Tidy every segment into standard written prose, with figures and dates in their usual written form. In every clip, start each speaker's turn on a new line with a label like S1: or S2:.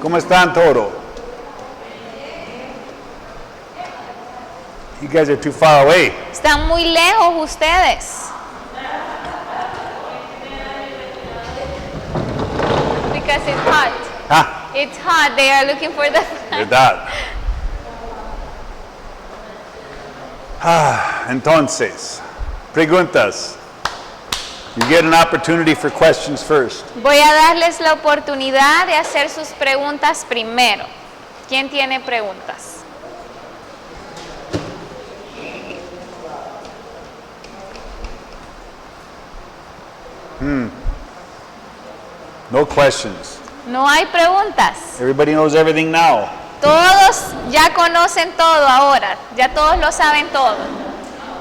S1: ¿Cómo están todos? You guys are too far away.
S2: Están muy lejos ustedes. Because it's hot.
S1: Ah,
S2: It's hot. They are looking for the fan.
S1: verdad. Entonces, preguntas. You get an opportunity for questions first.
S2: Voy a darles la oportunidad de hacer sus preguntas primero. ¿Quién tiene preguntas?
S1: No questions.
S2: No hay preguntas.
S1: Everybody knows everything now.
S2: Todos ya conocen todo ahora. Ya todos lo saben todo.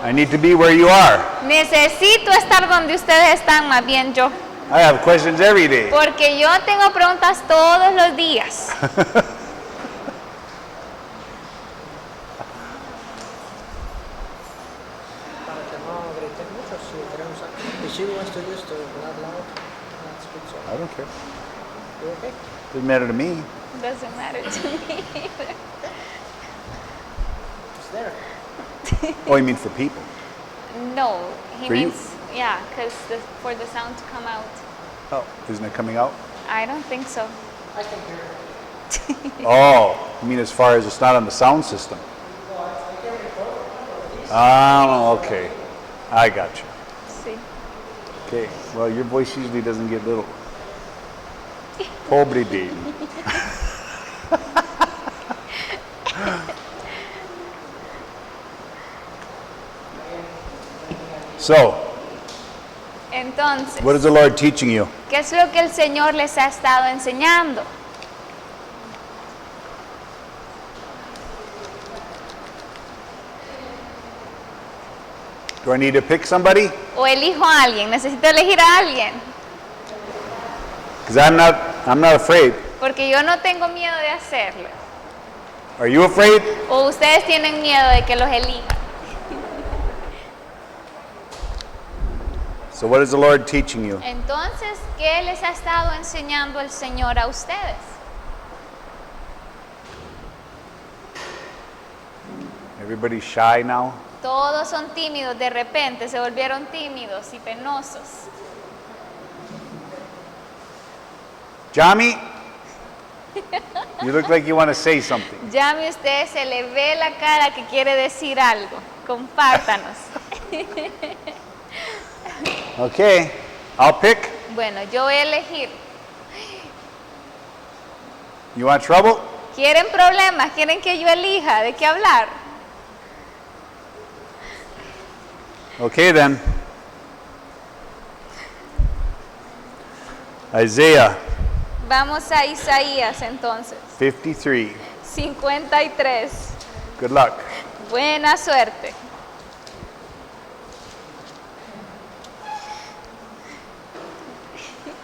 S1: I need to be where you are.
S2: Necesito estar donde ustedes están, más bien yo.
S1: I have questions every day.
S2: Porque yo tengo preguntas todos los días.
S3: Para que no griten mucho, si queremos... If she wants to use the not loud, that's good, so...
S1: I don't care.
S3: You okay?
S1: Doesn't matter to me.
S2: Doesn't matter to me.
S3: It's there.
S1: Oh, you mean for people?
S2: No, he
S1: For you?
S2: means, yeah, because for the sound to come out.
S1: Oh, isn't it coming out?
S2: I don't think so.
S3: I can hear it.
S1: Oh, you mean as far as it's not on the sound system? Oh, okay. I got you.
S2: Sí.
S1: Okay, well, your voice usually doesn't get little. Pobre baby. So,
S2: Entonces,
S1: what is the Lord teaching you?
S2: ¿qué es lo que el Señor les ha estado enseñando?
S1: Do I need to pick somebody?
S2: ¿O elijo a alguien? ¿Necesito elegir a alguien?
S1: Because I'm not afraid.
S2: Porque yo no tengo miedo de hacerlo.
S1: Are you afraid?
S2: ¿O ustedes tienen miedo de que los elijan?
S1: So what is the Lord teaching you?
S2: Entonces, ¿qué les ha estado enseñando el Señor a ustedes?
S1: Everybody's shy now?
S2: Todos son tímidos, de repente se volvieron tímidos y penosos.
S1: Jami? You look like you want to say something.
S2: Llame usted, se le ve la cara que quiere decir algo. Compártanos.
S1: Okay, I'll pick.
S2: Bueno, yo voy a elegir.
S1: You want trouble?
S2: ¿Quieren problemas? ¿Quieren que yo elija de qué hablar?
S1: Okay then. Isaiah
S2: Vamos a Isaías entonces.
S1: 53.
S2: 53.
S1: Good luck.
S2: Buena suerte.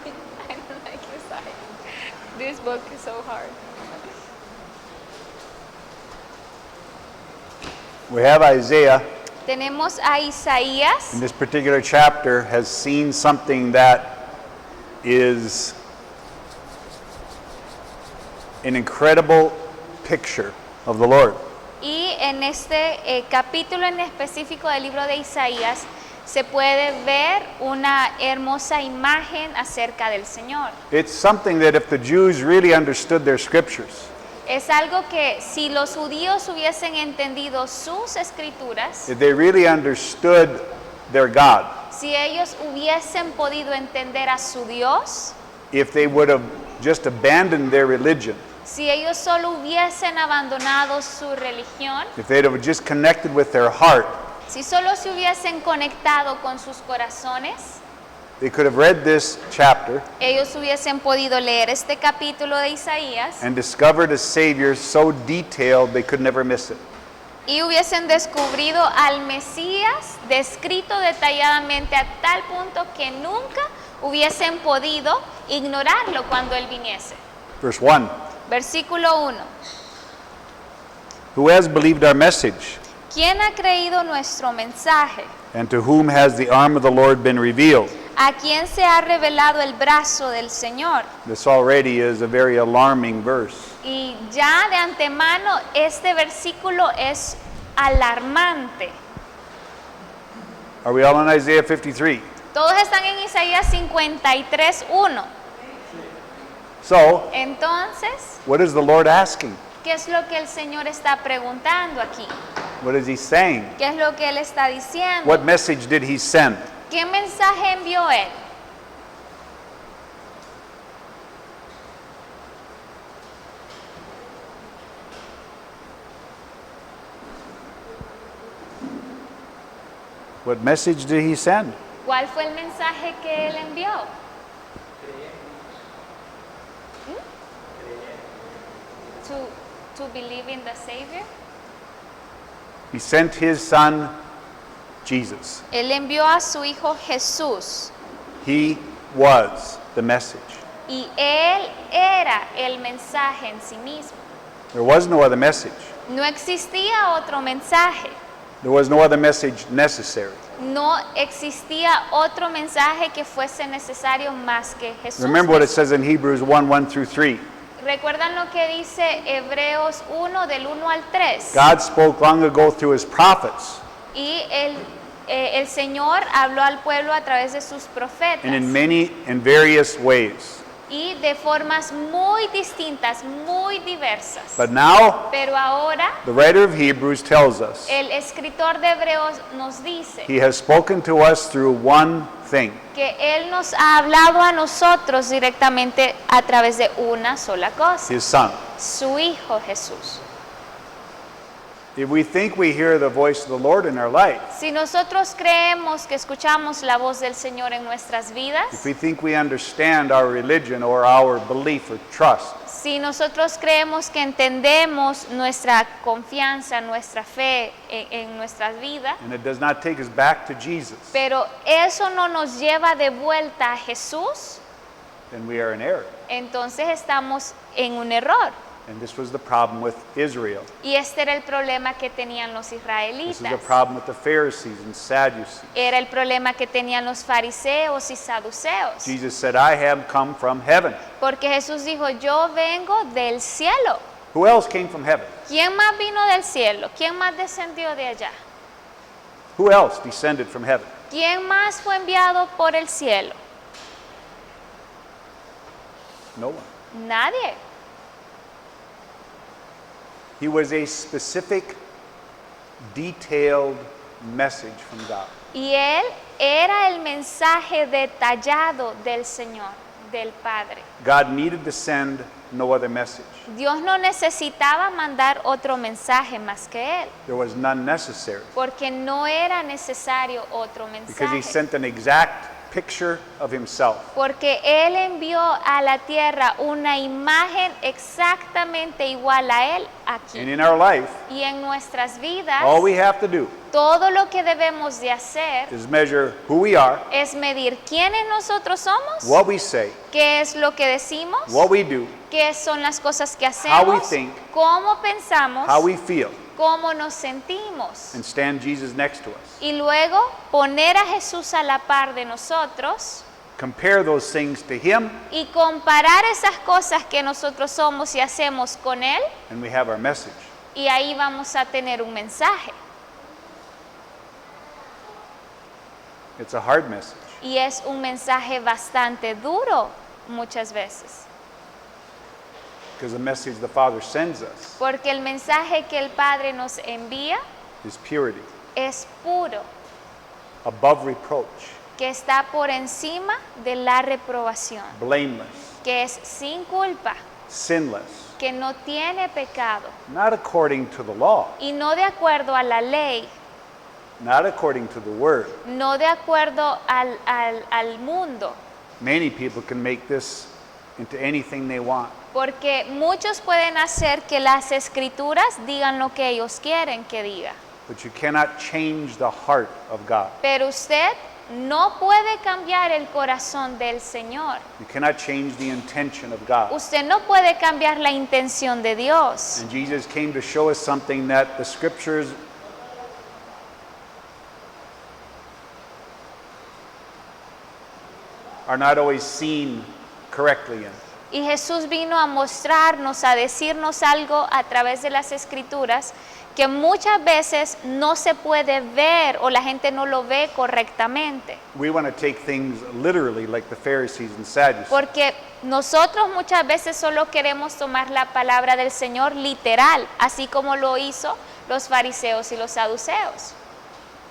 S2: I don't like this side. This book is so hard.
S1: We have Isaiah
S2: Tenemos a Isaías.
S1: in this particular chapter has seen something that is an incredible picture of the Lord.
S2: Y en este capítulo en específico del libro de Isaías se puede ver una hermosa imagen acerca del Señor.
S1: It's something that if the Jews really understood their scriptures,
S2: Es algo que si los judíos hubiesen entendido sus escrituras,
S1: if they really understood their God,
S2: si ellos hubiesen podido entender a su Dios,
S1: if they would have just abandoned their religion,
S2: si ellos solo hubiesen abandonado su religión,
S1: if they'd have just connected with their heart,
S2: si solo se hubiesen conectado con sus corazones,
S1: they could have read this chapter
S2: ellos hubiesen podido leer este capítulo de Isaías
S1: and discovered a Savior so detailed they could never miss it.
S2: y hubiesen descubrido al Mesías descrito detalladamente a tal punto que nunca hubiesen podido ignorarlo cuando Él viniese.
S1: Verse 1.
S2: Versículo 1.
S1: Who has believed our message?
S2: ¿Quién ha creído nuestro mensaje?
S1: And to whom has the arm of the Lord been revealed?
S2: ¿A quién se ha revelado el brazo del Señor?
S1: This already is a very alarming verse.
S2: Y ya de antemano este versículo es alarmante.
S1: Are we all in Isaiah 53?
S2: Todos están en Isaías 53:1.
S1: So,
S2: Entonces,
S1: what is the Lord asking?
S2: ¿qué es lo que el Señor está preguntando aquí?
S1: What is he saying?
S2: ¿Qué es lo que Él está diciendo?
S1: What message did he send?
S2: ¿Qué mensaje envió Él?
S1: What message did he send?
S2: ¿Cuál fue el mensaje que Él envió? To believe in the Savior.
S1: He sent his son, Jesus.
S2: Él envió a su Hijo Jesús.
S1: He was the message.
S2: Y Él era el mensaje en sí mismo.
S1: There was no other message.
S2: No existía otro mensaje.
S1: There was no other message necessary.
S2: No existía otro mensaje que fuese necesario más que Jesús.
S1: Remember what it says in Hebrews 1 through 3.
S2: ¿Recuerdan lo que dice Hebreos 1 del 1 al 3?
S1: God spoke long ago through his prophets,
S2: Y el Señor habló al pueblo a través de sus profetas.
S1: and in many and various ways.
S2: Y de formas muy distintas, muy diversas.
S1: But now,
S2: Pero ahora
S1: the writer of Hebrews tells us
S2: el escritor de Hebreos nos dice
S1: he has spoken to us through one thing,
S2: que Él nos ha hablado a nosotros directamente a través de una sola cosa,
S1: his son.
S2: su Hijo Jesús.
S1: If we think we hear the voice of the Lord in our life,
S2: Si nosotros creemos que escuchamos la voz del Señor en nuestras vidas,
S1: if we think we understand our religion or our belief or trust,
S2: si nosotros creemos que entendemos nuestra confianza, nuestra fe en nuestras vidas,
S1: and it does not take us back to Jesus,
S2: pero eso no nos lleva de vuelta a Jesús,
S1: then we are in error.
S2: entonces estamos en un error.
S1: And this was the problem with Israel.
S2: Y este era el problema que tenían los
S1: This is
S2: israelitas.
S1: the problem with the Pharisees and Sadducees.
S2: Era el problema que tenían los fariseos y saduceos.
S1: Jesus said, I have come from heaven.
S2: Porque Jesús dijo, yo vengo del cielo.
S1: Who else came from heaven?
S2: ¿Quién más vino del cielo? ¿Quién más descendió de allá?
S1: Who else descended from heaven?
S2: ¿Quién más fue enviado por el cielo?
S1: No one.
S2: Nadie.
S1: He was a specific, detailed message from God.
S2: Y él era el mensaje detallado del Señor, del Padre.
S1: God needed to send no other message.
S2: Dios no necesitaba mandar otro mensaje más que Él,
S1: There was none necessary
S2: porque no era necesario otro
S1: because he
S2: mensaje.
S1: sent an exact picture of himself.
S2: Porque Él envió a la tierra una imagen exactamente igual a Él aquí.
S1: And in our life,
S2: Y en nuestras vidas,
S1: all we have to do
S2: todo lo que debemos de hacer
S1: is measure who we are,
S2: es medir quiénes nosotros somos,
S1: what we say,
S2: qué es lo que decimos,
S1: what we do,
S2: qué son las cosas que
S1: How we
S2: hacemos,
S1: think,
S2: cómo pensamos,
S1: how we feel,
S2: cómo nos sentimos.
S1: and stand Jesus next to us.
S2: Y luego poner a Jesús a la par de nosotros
S1: Compare those things to him,
S2: y comparar esas cosas que nosotros somos y hacemos con Él,
S1: and we have our message.
S2: y ahí vamos a tener un mensaje.
S1: It's a hard message
S2: Y es un mensaje bastante duro muchas veces.
S1: because the message the Father sends us
S2: Porque el mensaje que el Padre nos envía
S1: is purity,
S2: es puro,
S1: above reproach,
S2: que está por encima de la reprobación,
S1: blameless,
S2: que es sin culpa,
S1: sinless,
S2: que no tiene pecado
S1: not according to the law,
S2: y no de acuerdo a la ley,
S1: not according to the word.
S2: no de acuerdo al mundo,
S1: Many people can make this into anything they want.
S2: porque muchos pueden hacer que las escrituras digan lo que ellos quieren que diga,
S1: But you cannot change the heart of God.
S2: pero usted no puede cambiar el corazón del Señor.
S1: You cannot change the intention of God.
S2: Usted no puede cambiar la intención de Dios.
S1: And Jesus came to show us something that the scriptures are not always seen correctly in.
S2: Y Jesús vino a mostrarnos, a decirnos algo a través de las Escrituras que muchas veces no se puede ver o la gente no lo ve correctamente.
S1: We want to take things literally like the Pharisees and Sadducees.
S2: Porque nosotros muchas veces solo queremos tomar la palabra del Señor literal, así como lo hizo los fariseos y los saduceos.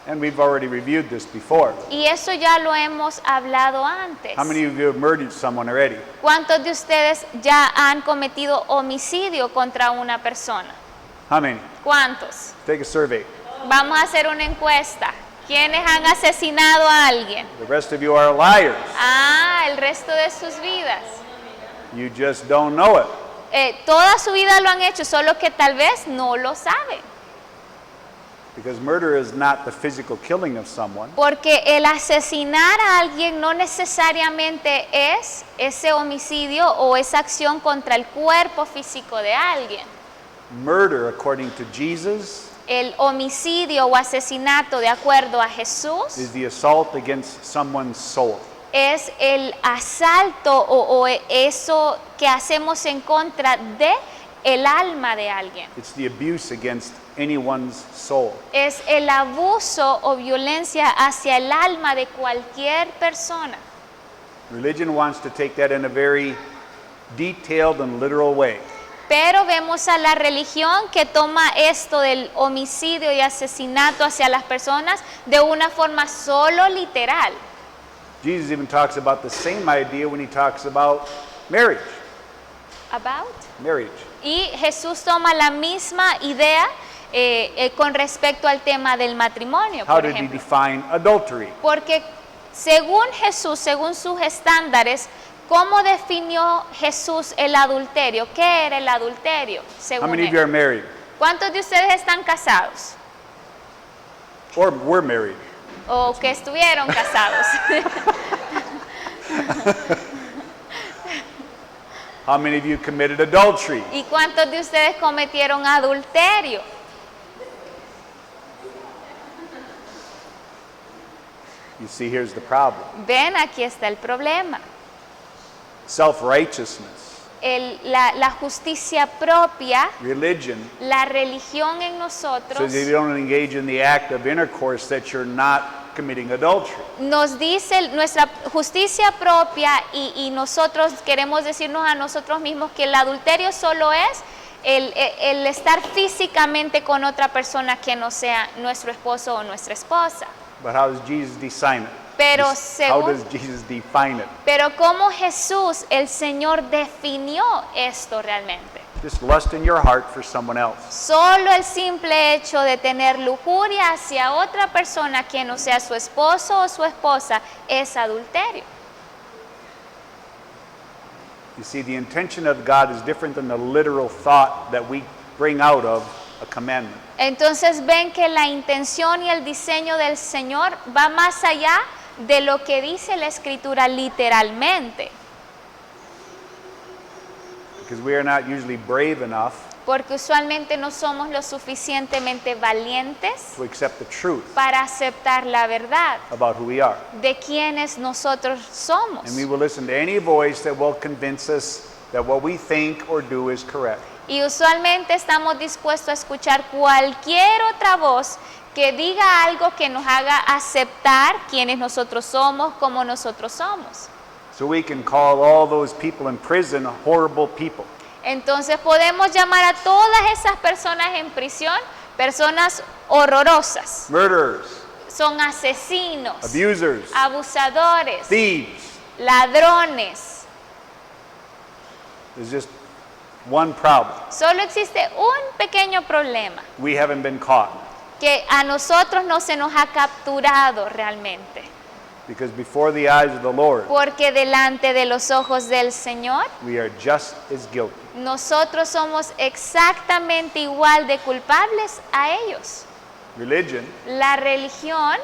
S1: And we've already reviewed this before.
S2: Y eso ya lo hemos hablado antes.
S1: How many of you have murdered someone already?
S2: ¿Cuántos de ustedes ya han cometido homicidio contra una persona?
S1: How many?
S2: ¿Cuántos?
S1: Take a survey.
S2: Vamos a hacer una encuesta. ¿Quiénes han asesinado a alguien?
S1: The rest of you are liars.
S2: Ah, el resto de sus vidas.
S1: You just don't know it.
S2: Toda su vida lo han hecho, solo que tal vez no lo saben.
S1: Because murder is not the physical killing of someone.
S2: Porque el asesinar a alguien no necesariamente es ese homicidio o esa acción contra el cuerpo físico de alguien.
S1: Murder, according to Jesus,
S2: El homicidio o asesinato, de acuerdo a Jesús,
S1: is the assault against someone's soul.
S2: es el asalto o eso que hacemos en contra de el alma de alguien.
S1: It's the abuse against anyone's soul.
S2: Es el abuso o violencia hacia el alma de cualquier persona.
S1: Religion wants to take that in a very detailed and literal way.
S2: Pero vemos a la religión que toma esto del homicidio y asesinato hacia las personas de una forma solo literal.
S1: Jesus even talks about the same idea when he talks about marriage. Marriage.
S2: Y Jesús toma la misma idea con respecto al tema del matrimonio,
S1: How
S2: por
S1: did he
S2: ejemplo.
S1: define adultery?
S2: Porque según Jesús, según sus estándares, ¿cómo definió Jesús el adulterio? ¿Qué era el adulterio?
S1: How
S2: Según
S1: many of you are
S2: él.
S1: married?
S2: ¿Cuántos de ustedes están casados?
S1: Or were married?
S2: O que estuvieron casados.
S1: How many of you committed adultery?
S2: ¿Y cuántos de ustedes cometieron adulterio?
S1: You see, here's the problem.
S2: Ven, aquí está el problema.
S1: Self-righteousness,
S2: La justicia propia,
S1: religion,
S2: la religión en nosotros,
S1: says if you don't engage in the act of intercourse that you're not committing adultery.
S2: nos dice nuestra justicia propia y nosotros queremos decirnos a nosotros mismos que el adulterio solo es el estar físicamente con otra persona que no sea nuestro esposo o nuestra esposa.
S1: But how does Jesus define it?
S2: Pero
S1: How
S2: según,
S1: does Jesus define it?
S2: pero cómo Jesús, el Señor, definió esto realmente.
S1: Just lust in your heart for someone else.
S2: Solo el simple hecho de tener lujuria hacia otra persona que no sea su esposo o su esposa es adulterio.
S1: You see, the intention of God is different than the literal thought that we bring out of a commandment.
S2: Entonces ven que la intención y el diseño del Señor va más allá de lo que dice la Escritura literalmente.
S1: Because we are not usually brave enough
S2: Porque usualmente no somos lo suficientemente valientes
S1: to accept the truth
S2: para aceptar la verdad
S1: about who we are.
S2: de quienes nosotros somos.
S1: And we will listen to any voice that will convince us that what we think or do is correct.
S2: Y usualmente estamos dispuestos a escuchar cualquier otra voz que diga algo que nos haga aceptar quienes nosotros somos, como nosotros somos.
S1: So we can call all those people in prison horrible people.
S2: Entonces podemos llamar a todas esas personas en prisión personas horrorosas.
S1: Murderers,
S2: Son asesinos,
S1: abusers,
S2: abusadores,
S1: thieves.
S2: ladrones.
S1: There's just one problem.
S2: Solo existe un pequeño problema,
S1: We haven't been caught.
S2: que a nosotros no se nos ha capturado realmente.
S1: Because before the eyes of the Lord,
S2: Porque delante de los ojos del Señor,
S1: we are just as guilty.
S2: nosotros somos exactamente igual de culpables a ellos.
S1: Religion
S2: La religión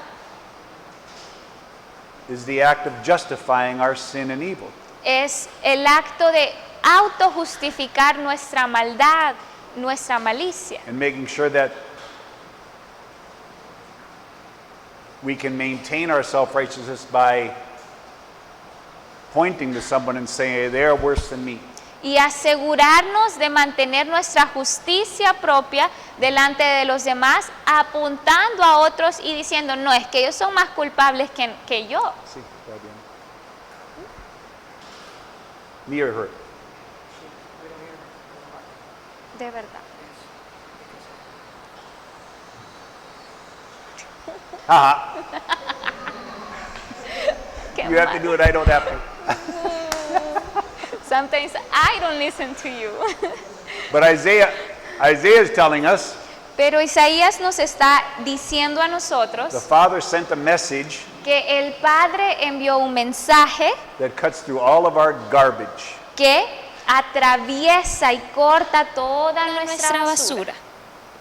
S1: is the act of justifying our sin and evil.
S2: es el acto de autojustificar nuestra maldad, nuestra malicia.
S1: And making sure that we can maintain our self-righteousness by pointing to someone and saying, hey, they're worse than me.
S2: Y asegurarnos de mantener nuestra justicia propia delante de los demás, apuntando a otros y diciendo, no, es que ellos son más culpables que yo.
S1: Sí, me or her?
S2: De verdad.
S1: Haha.
S2: Qué
S1: You have to
S2: mal.
S1: do it, I don't have to.
S2: Sometimes I don't listen to you.
S1: But Isaiah is telling us
S2: Pero Isaías nos está diciendo a
S1: the
S2: nosotros
S1: Father sent a message
S2: que el Padre envió un mensaje
S1: that cuts through all of our garbage.
S2: que atraviesa y corta toda nuestra basura.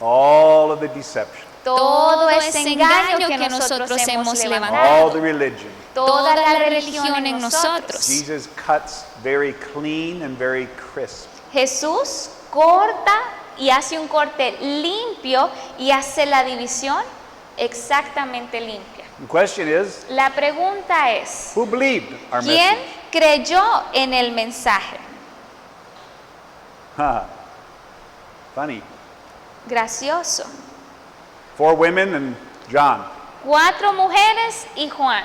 S1: All of the deception,
S2: Todo ese engaño que nosotros hemos
S1: all
S2: levantado.
S1: the religion.
S2: Toda la religión en nosotros.
S1: Jesus cuts very clean and very crisp.
S2: Jesús corta y hace un corte limpio y hace la división exactamente limpia.
S1: The question is,
S2: La pregunta es,
S1: who believed our
S2: ¿quién
S1: message?
S2: creyó en el mensaje?
S1: Huh. Funny.
S2: Gracioso.
S1: 4 women and John
S2: 4 mujeres y Juan.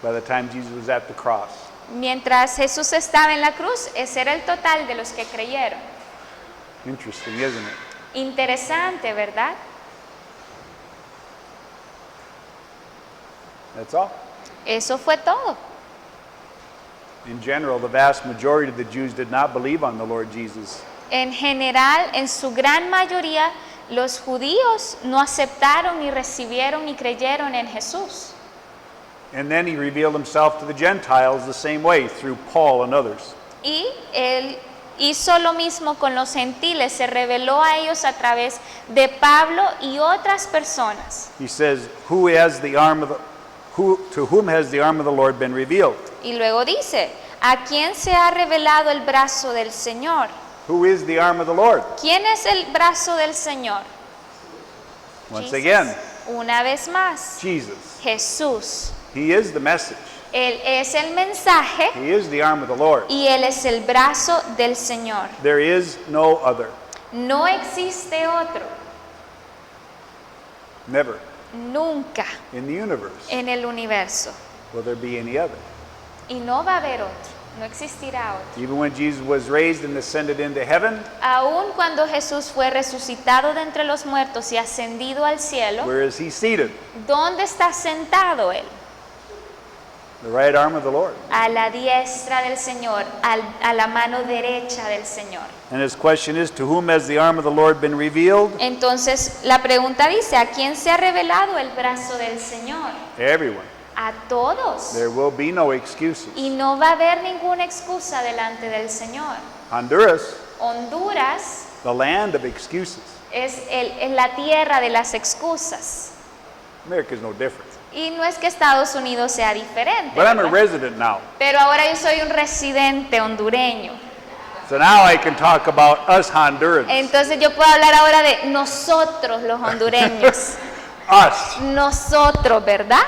S1: by the time Jesus was at the cross.
S2: Mientras Jesús estaba en la cruz, ese era el total de los que creyeron.
S1: Interesting, isn't it?
S2: Interesante, ¿verdad?
S1: That's all.
S2: Eso fue todo.
S1: In general, the vast majority of the Jews did not believe on the Lord Jesus.
S2: En general, en su gran mayoría, los judíos no aceptaron ni recibieron ni creyeron en Jesús.
S1: And then he revealed himself to the Gentiles the same way through Paul and others.
S2: Y él hizo lo mismo con los gentiles, se reveló a ellos a través de Pablo y otras personas.
S1: He says, to whom has the arm of the Lord been revealed?
S2: Y luego dice, ¿a quién se ha revelado el brazo del Señor?
S1: Who is the arm of the Lord?
S2: ¿Quién es el brazo del Señor?
S1: Once
S2: Jesus.
S1: again,
S2: Una vez más,
S1: Jesus.
S2: Jesús.
S1: He is the message.
S2: Él es el mensaje
S1: He is the arm of the Lord.
S2: y Él es el brazo del Señor.
S1: There is no other.
S2: No existe otro,
S1: Never
S2: nunca
S1: in the universe
S2: en el universo.
S1: will there be any other.
S2: Y no va a haber otro, no existirá otro.
S1: Even when Jesus was raised and ascended into heaven,
S2: Aun cuando Jesús fue resucitado de entre los muertos y ascendido al cielo,
S1: where is he seated?
S2: ¿dónde está sentado Él?
S1: The right arm of the Lord.
S2: A la diestra del Señor, a la mano derecha del Señor.
S1: And his question is, to whom has the arm of the Lord been revealed?
S2: Entonces la pregunta dice, ¿a quién se ha revelado el brazo del Señor?
S1: Everyone.
S2: A todos.
S1: There will be no excuses.
S2: Y no va a haber ninguna excusa delante del Señor.
S1: Honduras,
S2: Honduras
S1: the land of excuses.
S2: es la tierra de las excusas.
S1: America is no different.
S2: Y no es que Estados Unidos sea diferente,
S1: But I'm a
S2: ¿verdad?
S1: resident now.
S2: Pero ahora yo soy un residente hondureño.
S1: So now I can talk about us Hondurans.
S2: Entonces yo puedo hablar ahora de nosotros los hondureños.
S1: Us.
S2: Nosotros, ¿verdad?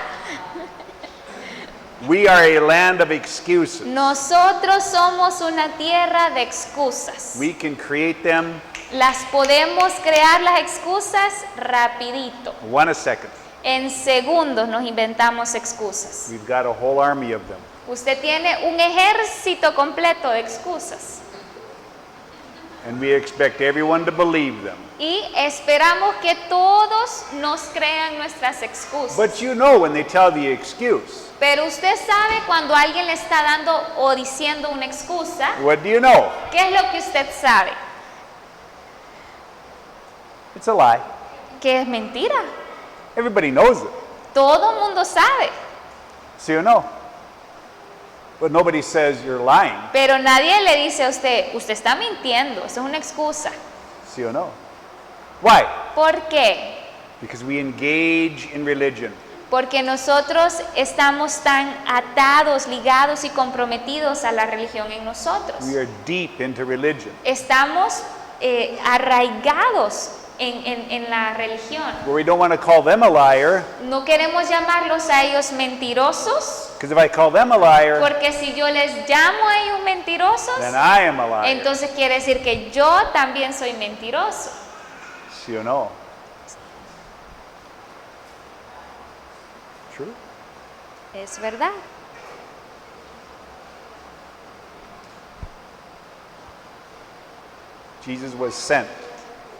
S1: We are a land of excuses.
S2: Nosotros somos una tierra de excusas.
S1: We can create them
S2: Las podemos crear las excusas rapidito.
S1: one a second.
S2: En segundos nos inventamos excusas.
S1: We've got a whole army of them.
S2: Usted tiene un ejército completo de excusas.
S1: And we expect everyone to believe them.
S2: Y esperamos que todos nos crean nuestras excusas.
S1: But you know when they tell the excuse,
S2: Pero usted sabe cuando alguien le está dando o diciendo una excusa,
S1: what do you know?
S2: ¿qué es lo que usted sabe?
S1: It's a lie.
S2: Que es mentira.
S1: Everybody knows it.
S2: Todo el mundo sabe.
S1: See or no? But nobody says you're lying.
S2: Pero nadie le dice a usted, usted está mintiendo, eso es una excusa.
S1: See or no? Why?
S2: ¿Por qué?
S1: Because we engage in religion.
S2: Porque nosotros estamos tan atados, ligados y comprometidos a la religión en nosotros.
S1: We are deep into religion.
S2: Estamos arraigados en la religión.
S1: Where we don't want to call them a liar
S2: No queremos llamarlos a ellos mentirosos
S1: Because if I call them a liar,
S2: Porque si yo les llamo a ellos mentirosos,
S1: then I am a liar.
S2: entonces quiere decir que yo también soy mentiroso.
S1: ¿Sí o no? True.
S2: Es verdad.
S1: Jesus was sent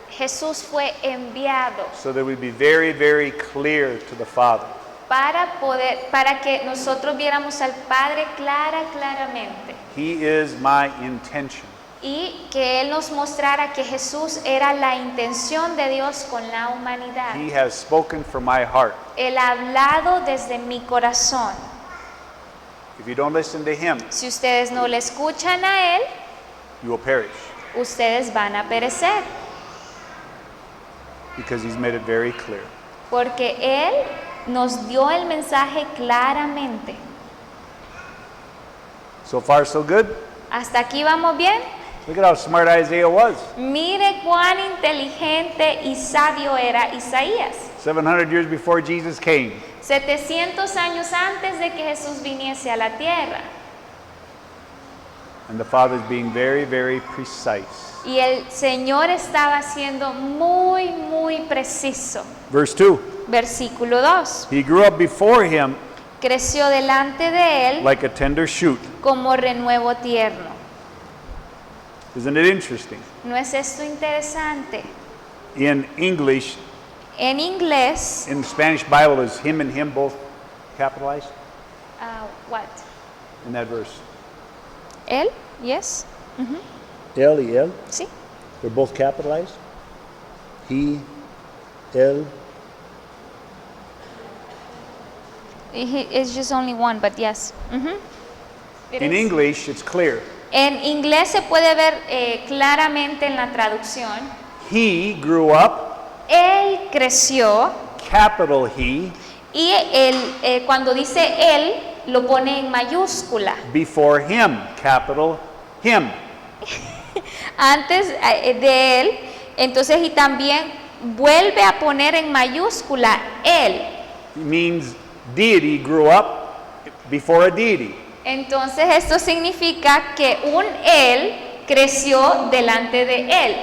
S2: Jesús fue enviado
S1: so that we'd be very, very clear to the Father.
S2: para que nosotros viéramos al Padre claramente.
S1: He is my intention.
S2: Y que Él nos mostrara que Jesús era la intención de Dios con la humanidad.
S1: He has spoken from my heart.
S2: Él ha hablado desde mi corazón.
S1: If you don't listen to him,
S2: Si ustedes no le escuchan a Él,
S1: you will perish.
S2: ustedes van a perecer.
S1: Because he's made it very clear.
S2: Porque Él nos dio el mensaje claramente.
S1: So far, so good.
S2: ¿Hasta aquí vamos bien?
S1: Look at how smart Isaiah was.
S2: Mire cuán inteligente y sabio era Isaías.
S1: 700 years before Jesus came.
S2: 700 años antes de que Jesús viniese a la tierra.
S1: And the Father's being very, very precise.
S2: Y el Señor estaba siendo muy preciso.
S1: Verse 2.
S2: Versículo 2.
S1: He grew up before him
S2: Creció delante de él
S1: like a tender shoot.
S2: como renuevo tierno.
S1: Isn't it interesting?
S2: ¿No es esto interesante?
S1: In English,
S2: En inglés,
S1: in the Spanish Bible, is him and him both capitalized
S2: what?
S1: in that verse?
S2: Él, yes.
S1: El y él,
S2: Sí.
S1: they're both capitalized. He, él.
S2: It's just only one, but yes. It
S1: In
S2: is.
S1: English, it's clear.
S2: En inglés se puede ver claramente en la traducción.
S1: He grew up,
S2: Él creció
S1: capital He,
S2: y cuando dice él lo pone en mayúscula.
S1: before him, capital him.
S2: Antes de él, entonces y también vuelve a poner en mayúscula él.
S1: It means deity grew up before a deity.
S2: Entonces esto significa que un él creció delante de él.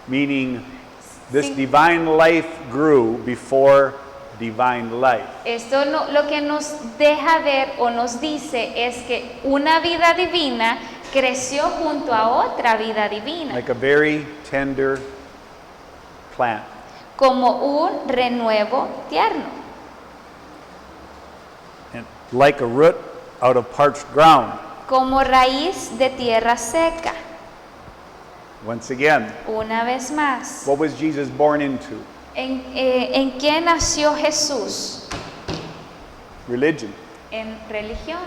S1: Meaning this
S2: Sí.
S1: divine life grew before divine life.
S2: Esto lo que nos deja ver o nos dice es que una vida divina creció junto a otra vida divina,
S1: Like a very tender plant.
S2: como un renuevo tierno,
S1: And like a root out of parched ground.
S2: como raíz de tierra seca.
S1: Once again,
S2: Una vez más,
S1: what was Jesus born into?
S2: ¿en qué nació Jesús?
S1: Religion.
S2: En religión.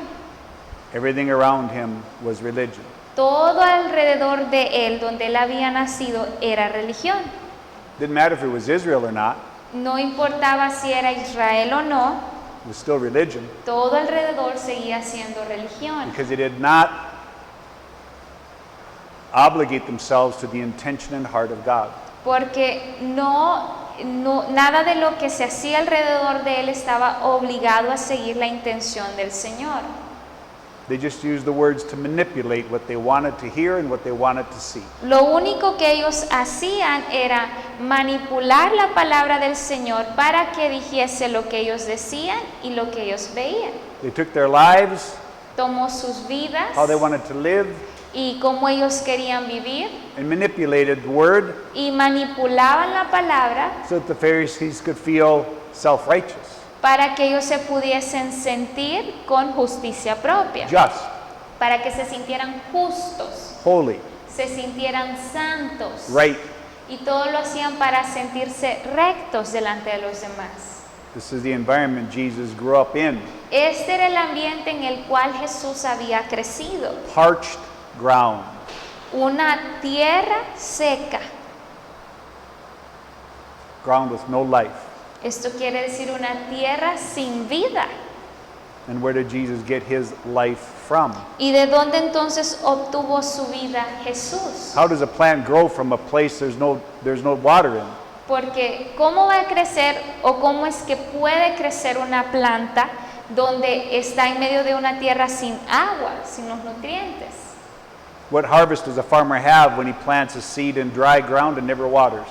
S1: Everything around him was religion.
S2: Todo alrededor de él, donde él había nacido, era religión.
S1: Didn't matter if it was Israel or not,
S2: No importaba si era Israel o no,
S1: it was still religion
S2: todo alrededor seguía siendo religión.
S1: because they did not obligate themselves to the intention and heart of God.
S2: Porque nada de lo que se hacía alrededor de él estaba obligado a seguir la intención del Señor.
S1: They just used the words to manipulate what they wanted to hear and what they wanted to see.
S2: Lo único que ellos hacían era manipular la palabra del Señor para que dijese lo que ellos decían y lo que ellos veían.
S1: They took their lives,
S2: Tomó sus vidas
S1: how they wanted to live,
S2: y cómo ellos querían vivir
S1: and manipulated the word
S2: y manipulaban la palabra
S1: so that the Pharisees could feel self-righteous,
S2: para que ellos se pudiesen sentir con justicia propia,
S1: just,
S2: para que se sintieran justos,
S1: holy,
S2: se sintieran santos,
S1: right.
S2: y todo lo hacían para sentirse rectos delante de los demás.
S1: This is the environment Jesus grew up in.
S2: Este era el ambiente en el cual Jesús había crecido,
S1: Parched ground.
S2: una tierra seca.
S1: Ground with no life.
S2: Esto quiere decir una tierra sin vida.
S1: And where did Jesus get his life from?
S2: ¿Y de dónde entonces obtuvo su vida Jesús?
S1: How does a plant grow from a place there's no water in?
S2: Porque ¿cómo va a crecer o cómo es que puede crecer una planta donde está en medio de una tierra sin agua, sin los nutrientes?
S1: What harvest does a farmer have when he plants a seed in dry ground and never waters?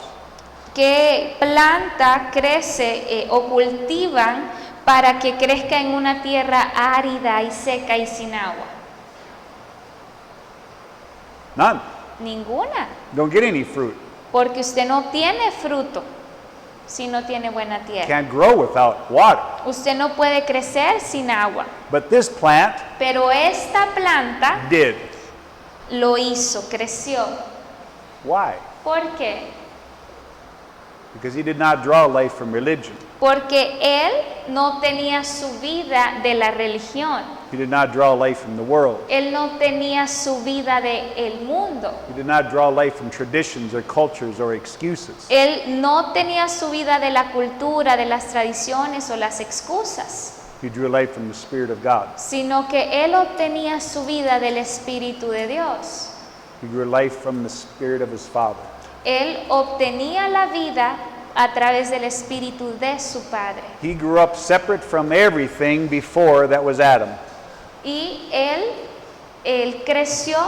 S2: ¿Qué planta crece o cultivan para que crezca en una tierra árida y seca y sin agua?
S1: None.
S2: Ninguna,
S1: Don't get any fruit.
S2: porque usted no tiene fruto si no tiene buena tierra.
S1: Can't grow without water.
S2: Usted no puede crecer sin agua,
S1: But this plant
S2: pero esta planta
S1: did.
S2: lo hizo, creció.
S1: Why?
S2: ¿Por qué?
S1: Because he did not draw life from religion.
S2: Porque él no tenía su vida de la religión.
S1: He did not draw life from the world.
S2: Él no tenía su vida del mundo.
S1: He did not draw life from traditions or cultures or excuses.
S2: Él no tenía su vida de la cultura, de las tradiciones o las excusas,
S1: He drew life from the Spirit of God.
S2: sino que él obtenía su vida del Espíritu de Dios.
S1: He drew life from the Spirit of his Father.
S2: Él obtenía la vida a través del Espíritu de su Padre.
S1: He grew up separate from everything before that was Adam.
S2: Y él creció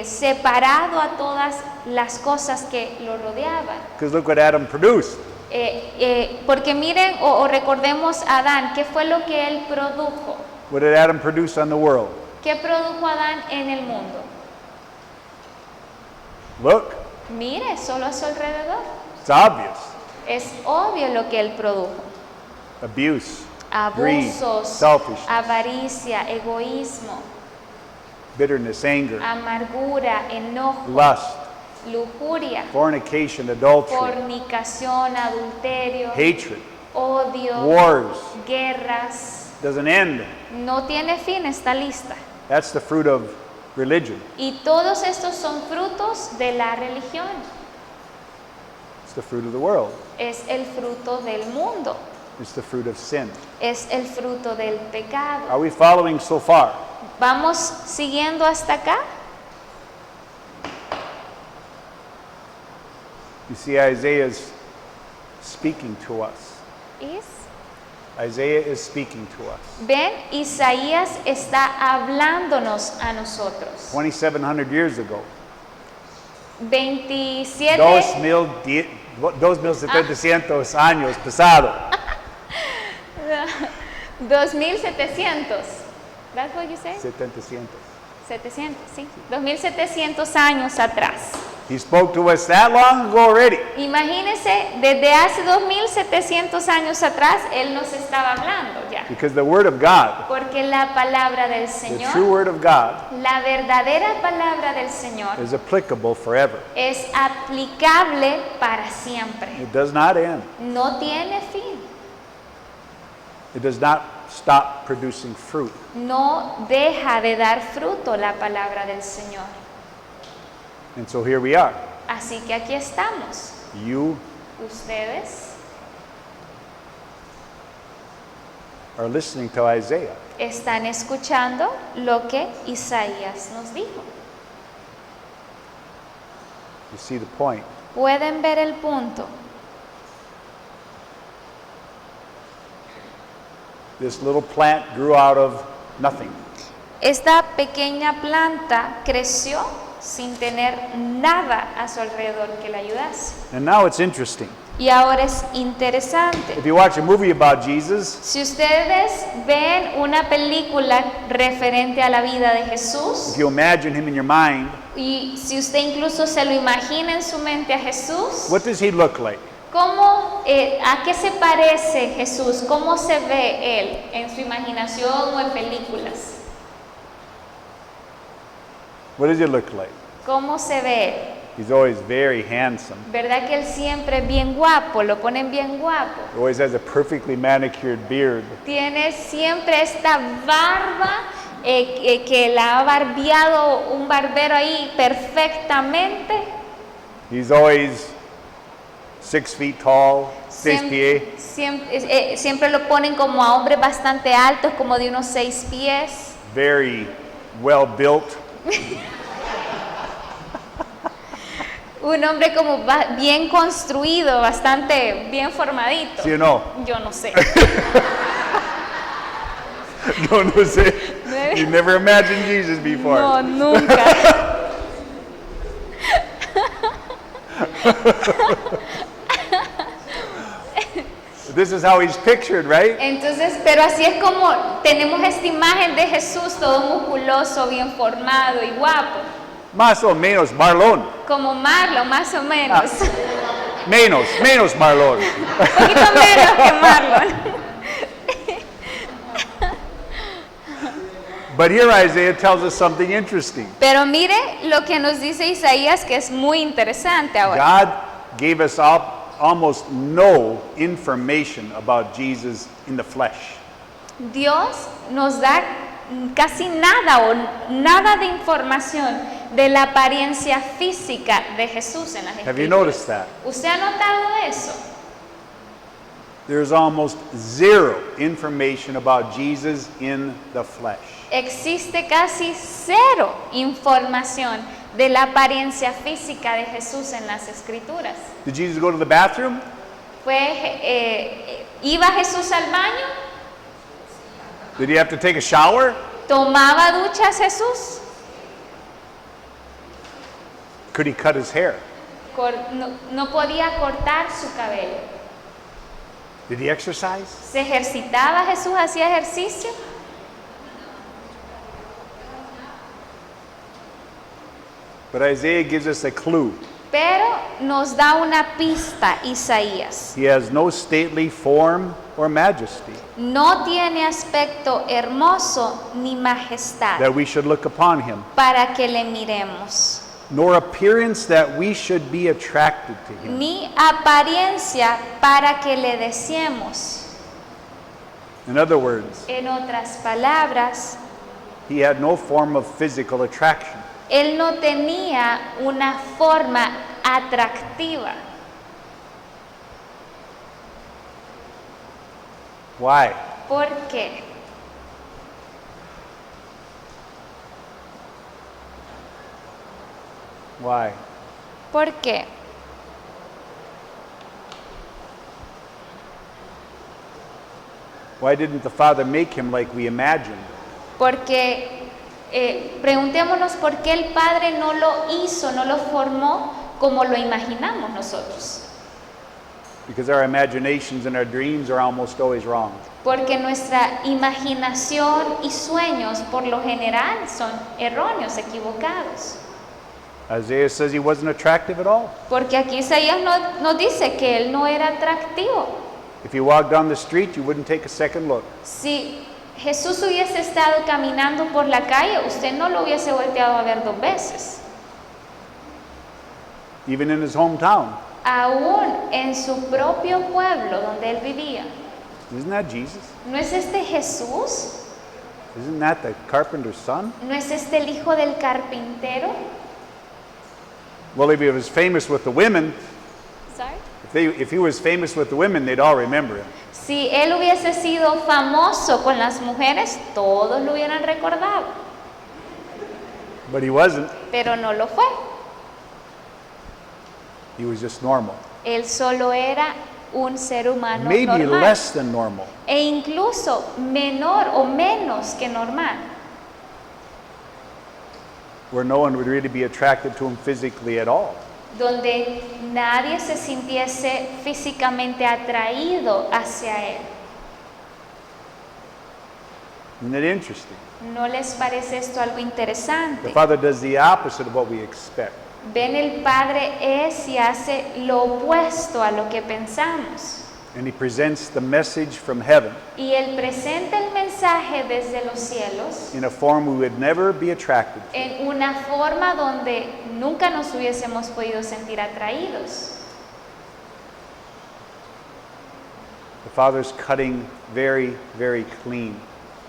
S2: separado a todas las cosas que lo rodeaban.
S1: Because look what Adam produced.
S2: Porque miren o recordemos a Adán, ¿qué fue lo que él produjo?
S1: What did Adam produce on the world?
S2: ¿Qué produjo Adán en el mundo?
S1: Look,
S2: Mire, solo a su alrededor.
S1: it's obvious.
S2: Es obvio lo que él produjo.
S1: Abuse, greed,
S2: Abusos,
S1: selfishness,
S2: avaricia, egoísmo,
S1: bitterness, anger,
S2: amargura, enojo,
S1: lust,
S2: lujuria,
S1: fornication, adultery,
S2: fornicación, adulterio,
S1: hatred,
S2: odio,
S1: wars.
S2: guerras.
S1: Doesn't end.
S2: No tiene fin esta lista.
S1: That's the fruit of religion.
S2: Y todos estos son frutos de la religión.
S1: It's the fruit of the world.
S2: Es el fruto del mundo.
S1: It's the fruit of sin.
S2: Es el fruto del pecado.
S1: Are we following so far?
S2: ¿Vamos siguiendo hasta acá?
S1: You see, Isaiah is speaking to us. Isaiah is speaking to us.
S2: Ven, Isaías está hablándonos a nosotros.
S1: 2,700 years ago.
S2: 27,
S1: 2,700 años pasado.
S2: 2700. That's what you say?
S1: 700.
S2: 700, sí. 2700 años atrás.
S1: He spoke to us that long ago already.
S2: Imagínense, desde hace 2700 años atrás, Él nos estaba hablando ya.
S1: Because the Word of God,
S2: Porque la palabra del
S1: the true
S2: Señor,
S1: Word of God,
S2: la verdadera palabra del Señor,
S1: is applicable forever.
S2: es aplicable para siempre.
S1: It does not end.
S2: No tiene fin.
S1: It does not stop producing fruit.
S2: No deja de dar fruto la palabra del Señor.
S1: And so here we are.
S2: Así que aquí estamos.
S1: You
S2: Ustedes
S1: are listening to Isaiah.
S2: están escuchando lo que Isaías nos dijo.
S1: You see the point.
S2: ¿Pueden ver el punto?
S1: This little plant grew out of nothing.
S2: Esta pequeña planta creció sin tener nada a su alrededor que la ayudase.
S1: And now it's interesting.
S2: Y ahora es interesante.
S1: If you watch a movie about Jesus,
S2: Si ustedes ven una película referente a la vida de Jesús,
S1: if you imagine him in your mind,
S2: y si usted incluso se lo imagina en su mente a Jesús,
S1: what does he look like?
S2: ¿cómo, ¿a qué se parece Jesús? ¿Cómo se ve Él en su imaginación o en películas?
S1: What does he look like?
S2: ¿Cómo se ve Él?
S1: He's always very handsome.
S2: ¿Verdad que Él siempre es bien guapo? Lo ponen bien guapo.
S1: He always has a perfectly manicured beard.
S2: Tiene siempre esta barba que la ha barbeado un barbero ahí perfectamente.
S1: He's always 6 feet tall, 6 pies.
S2: Siempre lo ponen como a hombres bastante altos, como de unos 6 pies.
S1: Very well built.
S2: Un hombre como bien construido, bastante bien formadito.
S1: ¿Sí o no?
S2: Yo no sé.
S1: No sé. You never imagined Jesus before.
S2: No, nunca.
S1: This is how he's pictured, right?
S2: Entonces, pero así es como tenemos esta imagen de Jesús, todo musculoso, bien formado y guapo.
S1: Más o menos Marlon.
S2: Como Marlon, más o menos.
S1: Menos Marlon.
S2: Un poquito menos que Marlon.
S1: But here Isaiah tells us something interesting.
S2: Pero mire lo que nos dice Isaías, que es muy interesante ahora.
S1: God gave us almost no information about Jesus in the flesh.
S2: Dios nos da casi nada o nada de información de la apariencia física de Jesús en las
S1: Have you
S2: Escrituras.
S1: noticed that?
S2: ¿Usted ha notado eso?
S1: There's almost zero information about Jesus in the flesh.
S2: Existe casi cero información de la apariencia física de Jesús en las Escrituras.
S1: Did Jesus go to the bathroom?
S2: ¿Iba Jesús al baño?
S1: Did he have to take a shower?
S2: ¿Tomaba duchas Jesús?
S1: Could he cut his hair?
S2: No podía cortar su cabello.
S1: Did he exercise?
S2: ¿Se ejercitaba Jesús? ¿Hacía ejercicio?
S1: But Isaiah gives us a clue.
S2: Pero nos da una pista Isaías.
S1: He has no stately form or majesty
S2: No tiene aspecto hermoso ni majestad
S1: that we should look upon him,
S2: para que le miremos,
S1: nor appearance that we should be attracted to him.
S2: ni apariencia para que le deseemos.
S1: In other words,
S2: En otras palabras,
S1: he had no form of physical attraction.
S2: él no tenía una forma atractiva.
S1: Why?
S2: ¿Por qué?
S1: Why?
S2: ¿Por qué?
S1: Why didn't the Father make him like we imagined?
S2: Porque preguntémonos por qué el Padre no lo hizo, no lo formó como lo imaginamos nosotros.
S1: Because our imaginations and our dreams are almost always wrong.
S2: Porque nuestra imaginación y sueños por lo general son erróneos, equivocados.
S1: Isaiah says he wasn't attractive at all.
S2: Porque aquí Isaías nos dice que él no era atractivo.
S1: If you walked down the street, you wouldn't take a second look.
S2: Si Jesús hubiese estado caminando por la calle, usted no lo hubiese volteado a ver dos veces.
S1: Even in his hometown.
S2: Aún en su propio pueblo donde él vivía.
S1: Isn't that Jesus?
S2: ¿No es este Jesús?
S1: Isn't that the carpenter's son?
S2: ¿No es este el hijo del carpintero?
S1: Well, if he was famous with the women,
S2: Sorry.
S1: if he was famous with the women, they'd all remember him.
S2: Si él hubiese sido famoso con las mujeres, todos lo hubieran recordado,
S1: But he wasn't.
S2: pero no lo fue.
S1: He was just normal.
S2: Él solo era un ser humano
S1: Maybe
S2: normal,
S1: less than normal.
S2: e incluso menor o menos que normal,
S1: Where no one would really be attracted to him physically at all.
S2: donde nadie se sintiese físicamente atraído hacia él.
S1: Isn't it interesting?
S2: ¿No les parece esto algo
S1: The
S2: interesante?
S1: Father does the opposite of what we expect.
S2: Ven, el Padre es y hace lo opuesto a lo que pensamos.
S1: And he presents the message from heaven
S2: Y Él presenta el mensaje desde los cielos
S1: in a form we would never be attracted to.
S2: en una forma donde nunca nos hubiésemos podido sentir atraídos.
S1: The Father's cutting very, very clean.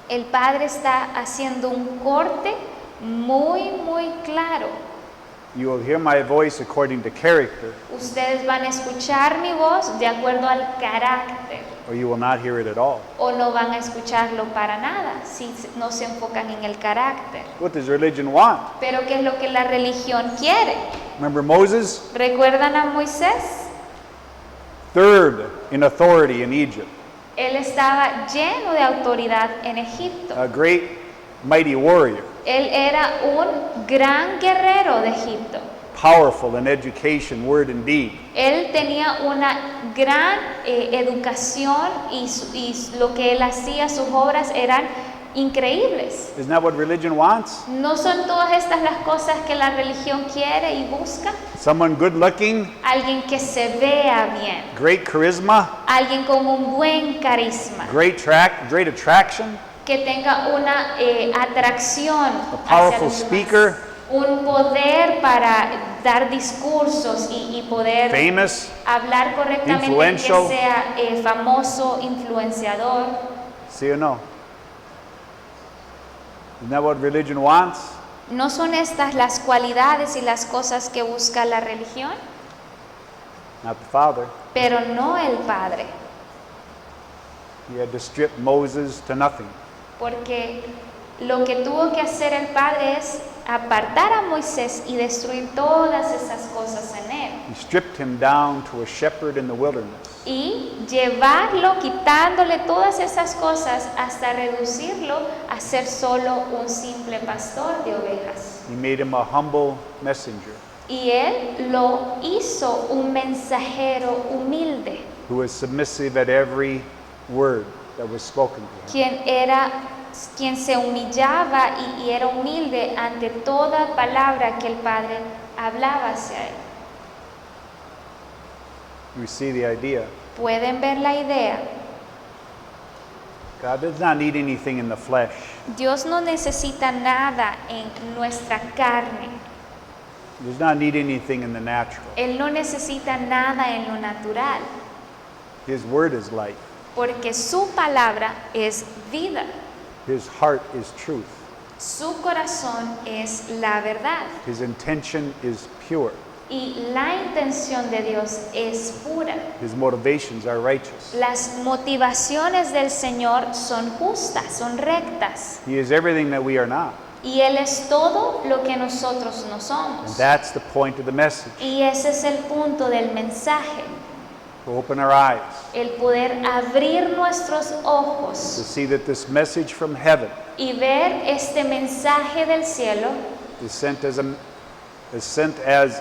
S2: El Padre está haciendo un corte muy, muy claro.
S1: You will hear my voice according to character,
S2: Ustedes van a escuchar mi voz de acuerdo al carácter,
S1: or you will not hear it at all.
S2: o no van a escucharlo para nada si no se enfocan en el carácter.
S1: What does religion want?
S2: Pero ¿qué es lo que la religión quiere?
S1: Remember Moses?
S2: ¿Recuerdan a Moisés?
S1: Third in authority in Egypt.
S2: Él estaba lleno de autoridad en Egipto.
S1: A great, mighty warrior.
S2: Él era un gran guerrero de Egipto.
S1: Powerful in education, word, and deed.
S2: Él tenía una gran educación y lo que él hacía, sus obras eran increíbles.
S1: Isn't that what religion wants?
S2: ¿No son todas estas las cosas que la religión quiere y busca?
S1: Someone good looking,
S2: Alguien que se vea bien,
S1: great charisma,
S2: alguien con un buen carisma,
S1: great attraction,
S2: que tenga una atracción
S1: a
S2: hacia
S1: powerful
S2: los demás.
S1: speaker,
S2: Un poder para dar discursos y poder
S1: famous,
S2: hablar correctamente, que
S1: influential.
S2: sea famoso, influenciador.
S1: see or no? Isn't that what religion wants?
S2: ¿No son estas las cualidades y las cosas que busca la religión?
S1: Not the Father.
S2: Pero no el Padre,
S1: He had to strip Moses to nothing.
S2: porque lo que tuvo que hacer el Padre es apartar a Moisés y destruir todas esas cosas en él.
S1: He stripped him down to a shepherd in the wilderness.
S2: Y llevarlo, quitándole todas esas cosas hasta reducirlo a ser solo un simple pastor de ovejas.
S1: He made him a humble messenger
S2: Y él lo hizo un mensajero humilde,
S1: who was submissive at every word that was spoken to him.
S2: quien se humillaba y era humilde ante toda palabra que el Padre hablaba hacia él.
S1: You see the idea.
S2: ¿Pueden ver la idea?
S1: God does not need anything in the flesh.
S2: Dios no necesita nada en nuestra carne.
S1: He does not need anything in the natural.
S2: Él no necesita nada en lo natural,
S1: His word is life.
S2: porque su palabra es vida.
S1: His heart is truth.
S2: Su corazón es la verdad.
S1: His intention is pure.
S2: Y la intención de Dios es pura.
S1: His motivations are righteous.
S2: Las motivaciones del Señor son justas, son rectas.
S1: He is everything that we are not.
S2: Y Él es todo lo que nosotros no
S1: And
S2: somos.
S1: that's the point of the message.
S2: Y ese es el punto del mensaje.
S1: To open our eyes
S2: El poder abrir nuestros
S1: to
S2: ojos
S1: see that this message from heaven
S2: y ver este mensaje del cielo
S1: is sent as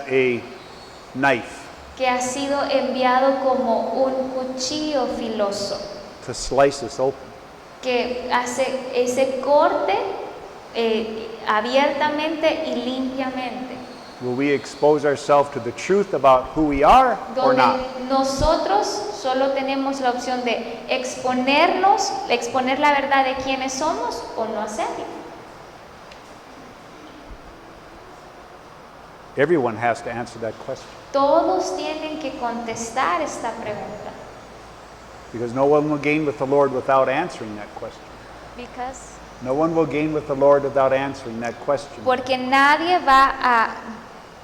S1: a knife
S2: que ha sido enviado como un cuchillo filoso,
S1: to slice us open.
S2: que hace ese corte abiertamente y limpiamente,
S1: Will we expose ourselves to the truth about who we are or
S2: donde
S1: not?
S2: nosotros solo tenemos la opción de exponer la verdad de quiénes somos o no hacerlo.
S1: Everyone has to answer that question
S2: Todos tienen que contestar esta pregunta.
S1: because no one will gain with the Lord without answering that question.
S2: Because
S1: No one will gain with the Lord without answering that question.
S2: Porque nadie va a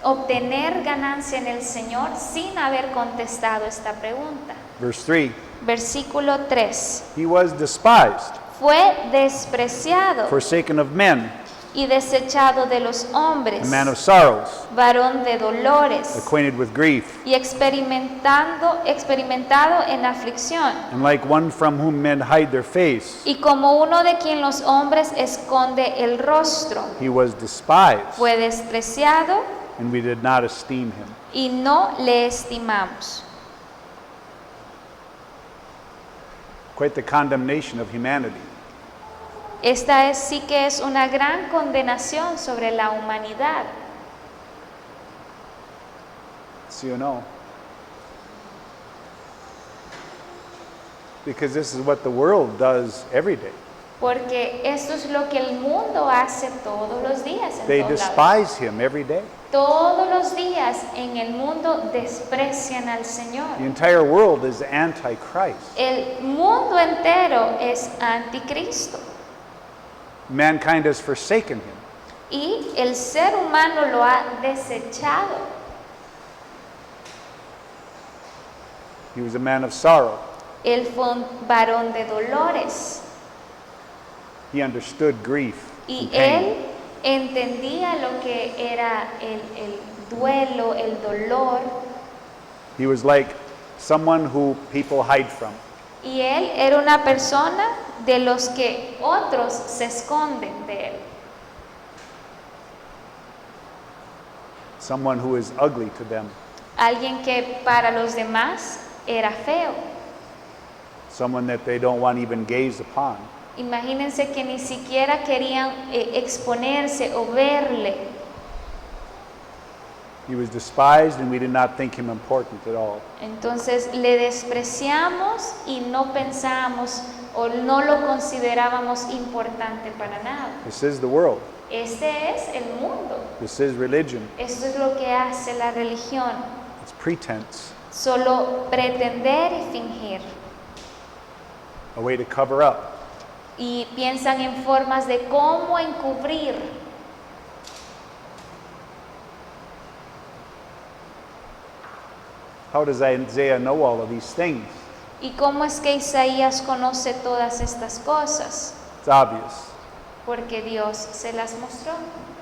S2: obtener ganancia en el Señor sin haber contestado esta pregunta.
S1: Verse 3,
S2: Versículo 3.
S1: he was despised,
S2: Fue despreciado
S1: forsaken of men,
S2: y desechado de los
S1: a
S2: hombres,
S1: man of sorrows,
S2: varón de dolores
S1: acquainted with grief,
S2: y experimentado en aflicción,
S1: and like one from whom men hide their face,
S2: y como uno de quien los hombres esconde el rostro.
S1: he was despised,
S2: Fue despreciado
S1: and we did not esteem him.
S2: y no le estimamos.
S1: Quite the condemnation of humanity.
S2: Esta sí que es una gran condenación sobre la humanidad.
S1: See or no? Because this is what the world does every day.
S2: Porque esto es lo que el mundo hace todos los días.
S1: They
S2: todos lados.
S1: despise him every day.
S2: Todos los días en el mundo desprecian al Señor.
S1: The entire world is anti-Christ.
S2: El mundo entero es anticristo.
S1: Mankind has forsaken him.
S2: Y el ser humano lo ha desechado.
S1: He was a man of sorrow.
S2: Él fue un varón de dolores.
S1: He understood grief
S2: Y
S1: and pain.
S2: él entendía lo que era el duelo, el dolor.
S1: He was like someone who people hide from.
S2: Y él era una persona de los que otros se esconden de él.
S1: Someone who is ugly to them.
S2: Alguien que para los demás era feo.
S1: Someone that they don't want to even gaze upon.
S2: Imagínense que ni siquiera querían exponerse o verle.
S1: He was despised and we did not think him important at all.
S2: Entonces le despreciamos y no pensamos o no lo considerábamos importante para nada.
S1: This is the world.
S2: Este es el mundo.
S1: This is religion.
S2: Esto es lo que hace la religión.
S1: It's pretense.
S2: Solo pretender y fingir.
S1: A way to cover up.
S2: Y piensan en formas de cómo encubrir.
S1: How does Isaiah know all of these things?
S2: ¿Y cómo es que Isaías conoce todas estas cosas?
S1: It's obvious.
S2: Porque Dios se las mostró.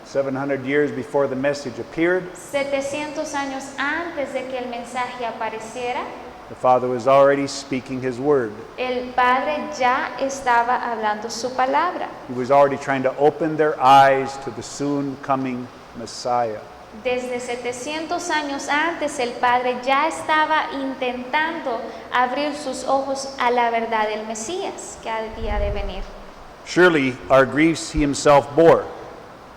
S1: 700 years before the message appeared,
S2: 700 años antes de que el mensaje apareciera,
S1: the Father was already speaking His word.
S2: el Padre ya estaba hablando su palabra.
S1: He was already trying to open their eyes to the soon coming Messiah.
S2: Desde 700 años antes el Padre ya estaba intentando abrir sus ojos a la verdad del Mesías que había de venir.
S1: Surely our griefs He Himself bore,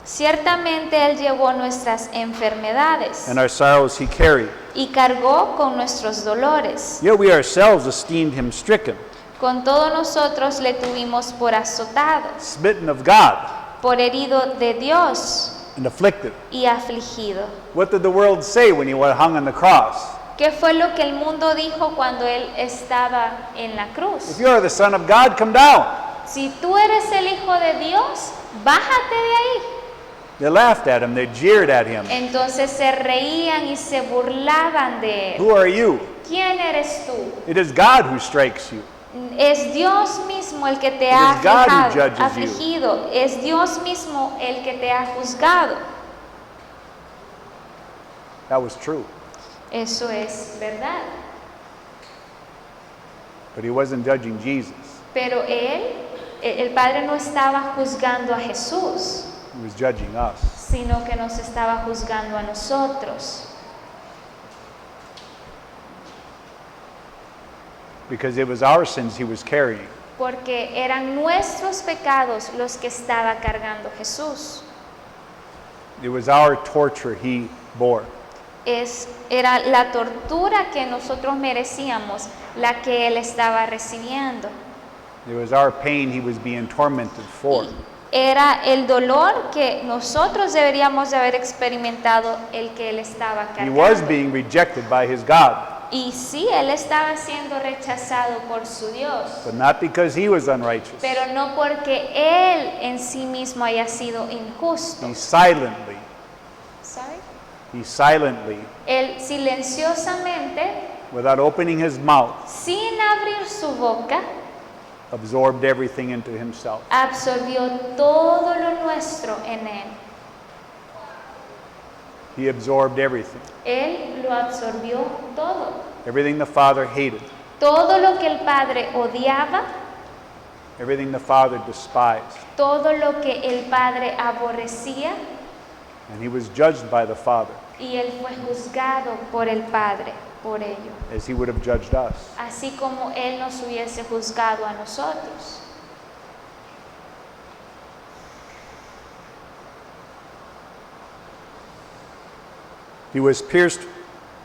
S2: Ciertamente Él llevó nuestras enfermedades
S1: and our sorrows He carried.
S2: y cargó con nuestros dolores.
S1: Yet we ourselves esteemed Him stricken,
S2: Con todo nosotros le tuvimos por azotado,
S1: smitten of God,
S2: por herido de Dios
S1: and afflicted.
S2: y afligido.
S1: What did the world say when He was hung on the cross?
S2: ¿Qué fue lo que el mundo dijo cuando Él estaba en la
S1: If
S2: cruz?
S1: you are the Son of God, come down.
S2: Si tú eres el Hijo de Dios, bájate de ahí.
S1: They laughed at Him, they jeered at Him.
S2: Entonces se reían y se burlaban de Él.
S1: Who are you?
S2: ¿Quién eres tú?
S1: It is God who strikes you.
S2: Es Dios mismo el que te
S1: It
S2: ha
S1: is God who
S2: aflijado,
S1: judges you.
S2: afligido. Es Dios mismo el que te ha juzgado.
S1: That was true.
S2: Eso es verdad.
S1: But He wasn't judging Jesus.
S2: Pero el Padre no estaba juzgando a Jesús,
S1: He was judging us.
S2: sino que nos estaba juzgando a nosotros.
S1: Because it was our sins He was carrying.
S2: Porque eran nuestros pecados los que estaba cargando Jesús.
S1: It was our torture He bore.
S2: Era la tortura que nosotros merecíamos, la que Él estaba recibiendo.
S1: It was our pain He was being tormented for.
S2: Era el dolor que nosotros deberíamos de haber experimentado, el que Él estaba
S1: He was
S2: cargando.
S1: being rejected by His God,
S2: Y sí, Él estaba siendo rechazado por su Dios,
S1: but not because He was unrighteous.
S2: pero no porque Él en sí mismo haya sido injusto.
S1: He silently,
S2: ¿Sabe? Él silenciosamente,
S1: without opening His mouth,
S2: sin abrir su boca,
S1: absorbed everything into Himself.
S2: absorbió todo lo nuestro en Él.
S1: He absorbed everything.
S2: Él lo absorbió todo.
S1: Everything the Father hated,
S2: Todo lo que el Padre odiaba,
S1: everything the Father despised.
S2: todo lo que el Padre aborrecía,
S1: And He was judged by the Father
S2: y Él fue juzgado por el Padre por ello,
S1: as He would have judged us.
S2: así como Él nos hubiese juzgado a nosotros.
S1: He was pierced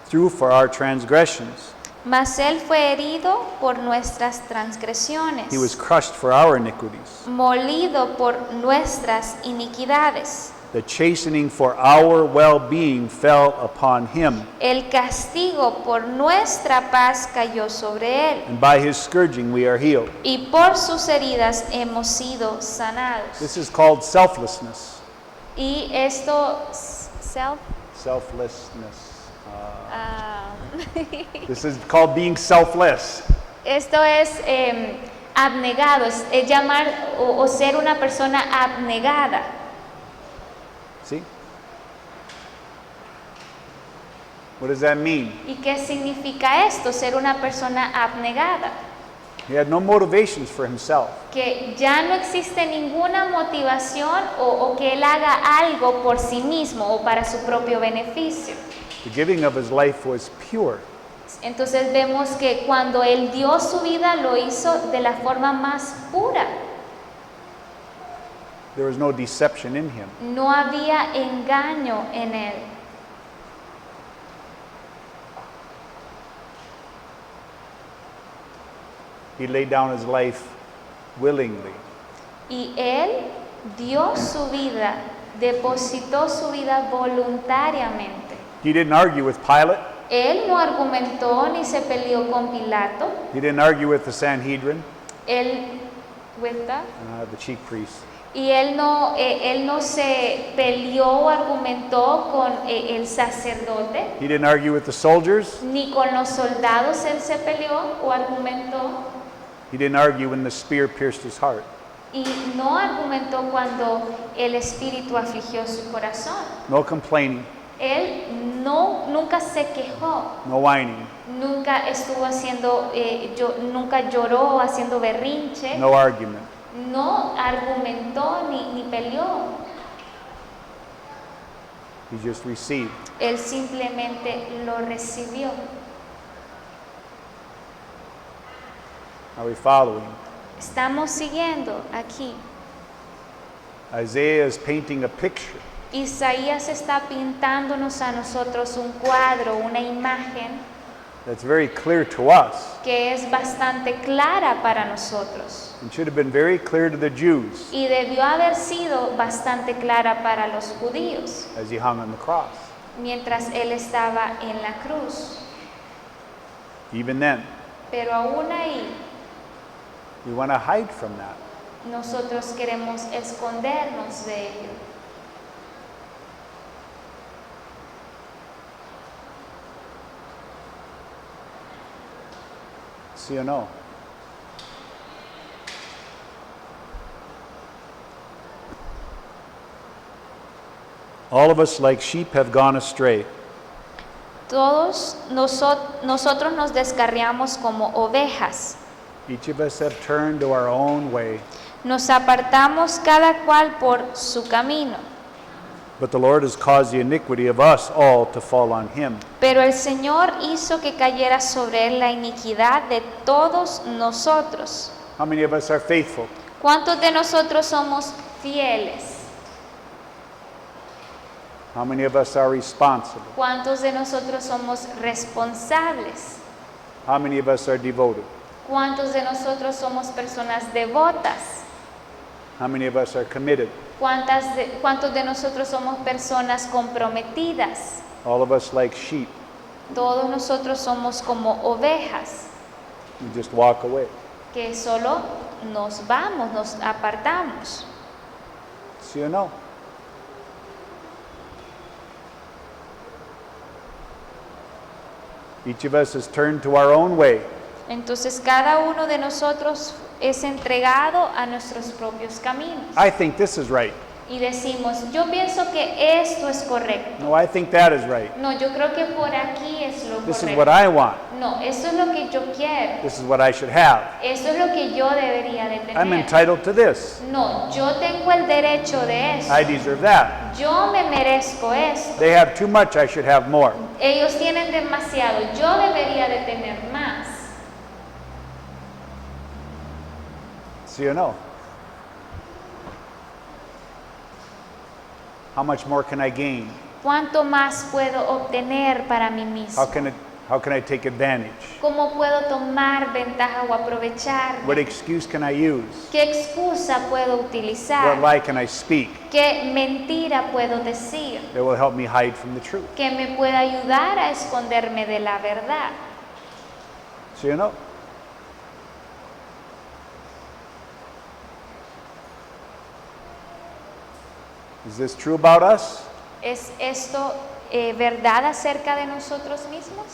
S1: through for our transgressions.
S2: Mas Él fue herido por nuestras transgresiones,
S1: He was crushed for our iniquities.
S2: molido por nuestras iniquidades.
S1: The chastening for our well-being fell upon Him,
S2: El castigo por nuestra paz cayó sobre Él,
S1: and by His scourging we are healed.
S2: y por sus heridas hemos sido sanados.
S1: This is called selflessness.
S2: Y esto,
S1: Selflessness.
S2: ah,
S1: This is called being selfless.
S2: esto es abnegado, es llamar o ser una persona abnegada.
S1: See? What does that mean?
S2: ¿Y qué significa esto, ser una persona abnegada?
S1: He had no motivations for himself.
S2: Que ya no existe ninguna motivación o que él haga algo por sí mismo o para su propio beneficio.
S1: The giving of his life was pure.
S2: Entonces vemos que cuando él dio su vida lo hizo de la forma más pura.
S1: There was no deception in him.
S2: No había engaño en él.
S1: He laid down his life willingly.
S2: Y él dio su vida, depositó su vida voluntariamente.
S1: He didn't argue with Pilate.
S2: Él no argumentó ni se peleó con Pilato.
S1: He didn't argue with the Sanhedrin,
S2: Él, with that?
S1: the chief priests.
S2: Y él no se peleó o argumentó con el sacerdote,
S1: He didn't argue with the soldiers.
S2: ni con los soldados él se peleó o argumentó.
S1: He didn't argue when the spear pierced his heart.
S2: Y no argumentó cuando el espíritu afligió su corazón.
S1: No complaining,
S2: Él nunca se quejó,
S1: no whining,
S2: nunca estuvo haciendo, nunca lloró haciendo berrinche,
S1: no argument.
S2: no argumentó ni peleó.
S1: He just received.
S2: Él simplemente lo recibió.
S1: Are we following?
S2: Estamos siguiendo aquí.
S1: Isaiah is painting a picture
S2: Isaías está pintándonos a nosotros un cuadro, una imagen
S1: that's very clear to us
S2: que es bastante clara para nosotros
S1: and should have been very clear to the Jews
S2: y debió haber sido bastante clara para los judíos
S1: as he hung on the cross.
S2: mientras él estaba en la cruz.
S1: Even then,
S2: Pero aún ahí
S1: we want to hide from that.
S2: nosotros queremos escondernos de ello.
S1: ¿Sí o no? All of us, like sheep, have gone astray.
S2: Todos nosotros nos descarriamos como ovejas.
S1: Each of us have turned to our own way,
S2: Nos apartamos cada cual por su camino.
S1: but the Lord has caused the iniquity of us all to fall on him.
S2: Pero el Señor hizo que cayera sobre él la iniquidad de todos nosotros.
S1: How many of us are faithful?
S2: ¿Cuántos de nosotros somos fieles?
S1: How many of us are responsible?
S2: ¿Cuántos de nosotros somos responsables?
S1: How many of us are devoted?
S2: ¿Cuántos de nosotros somos personas devotas?
S1: How many of us are committed?
S2: ¿Cuántos de nosotros somos personas comprometidas?
S1: All of us, like sheep,
S2: Todos nosotros somos como ovejas
S1: we just walk away.
S2: que solo nos vamos, nos apartamos.
S1: ¿Sí o no? Each of us has turned to our own way.
S2: Entonces cada uno de nosotros es entregado a nuestros propios caminos.
S1: I think this is right.
S2: Y decimos, yo pienso que esto es correcto.
S1: No, I think that is right.
S2: No, yo creo que por aquí es lo
S1: This is what
S2: correcto.
S1: I want.
S2: No, eso es lo que yo quiero.
S1: This is what I should have.
S2: Eso es lo que yo debería de
S1: I'm
S2: tener.
S1: entitled to this.
S2: No, yo tengo el derecho de eso.
S1: I deserve that.
S2: Yo me merezco esto.
S1: They have too much, I should have more.
S2: Ellos tienen demasiado, yo debería de tener más.
S1: ¿Sí o no? How much more can I gain?
S2: ¿Cuánto más puedo obtener para mí mismo?
S1: How can I take advantage?
S2: ¿Cómo puedo tomar ventaja o aprovechar?
S1: What excuse can I use?
S2: ¿Qué excusa puedo
S1: What
S2: utilizar?
S1: lie can I speak
S2: ¿Qué mentira puedo decir?
S1: that will help me hide from the truth?
S2: Que me pueda ayudar a esconderme de la verdad.
S1: ¿Sí o no? Is this true about us?
S2: ¿Es esto verdad acerca de nosotros mismos?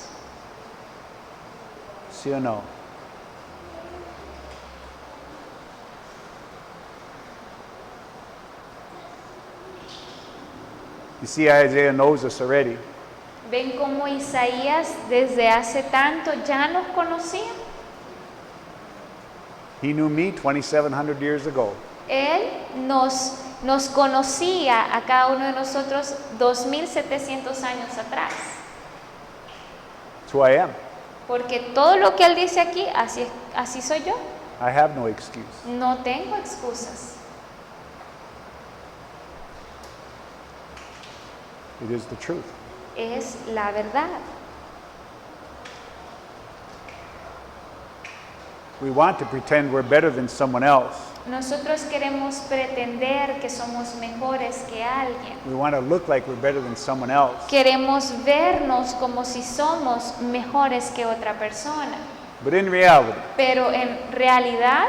S1: ¿Sí o no? You see, Isaiah knows us already.
S2: ¿Ven cómo Isaías desde hace tanto ya nos conocía?
S1: He knew me 2,700 years ago.
S2: Él nos conocía a cada uno de nosotros 2700 años atrás.
S1: That's who I am.
S2: Porque todo lo que Él dice aquí, así soy yo.
S1: I have no excuse.
S2: No tengo excusas.
S1: It is the truth.
S2: Es la verdad.
S1: We want to pretend we're better than someone else.
S2: Nosotros queremos pretender que somos mejores que alguien.
S1: We want to look like we're better than someone else.
S2: Queremos vernos como si somos mejores que otra persona.
S1: But in reality,
S2: Pero en realidad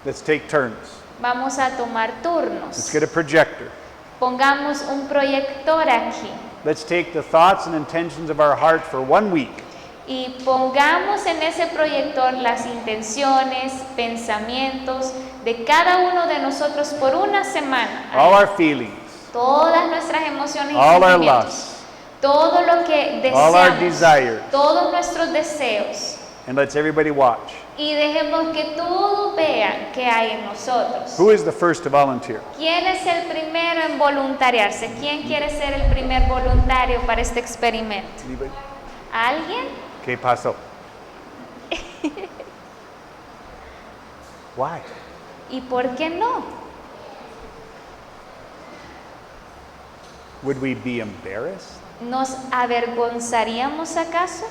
S1: let's take turns.
S2: vamos a tomar
S1: Let's
S2: turnos.
S1: get a projector.
S2: Pongamos un proyector aquí
S1: Let's take the thoughts and intentions of our heart for 1 week.
S2: y pongamos en ese proyector las intenciones, pensamientos de cada uno de nosotros por una semana.
S1: All our feelings,
S2: Todas nuestras emociones y
S1: all our
S2: sentimientos.
S1: lusts,
S2: Todo lo que
S1: all our
S2: deseamos,
S1: desires.
S2: todos nuestros deseos.
S1: And let's everybody watch.
S2: Y dejemos que todos vean qué hay en nosotros.
S1: Who is the first to volunteer?
S2: ¿Quién es el primero en voluntariarse? ¿Quién quiere ser el primer voluntario para este experimento?
S1: Anybody?
S2: ¿Alguien?
S1: ¿Qué pasó? Why?
S2: ¿Y por qué no?
S1: Would we be embarrassed?
S2: ¿Nos avergonzaríamos acaso?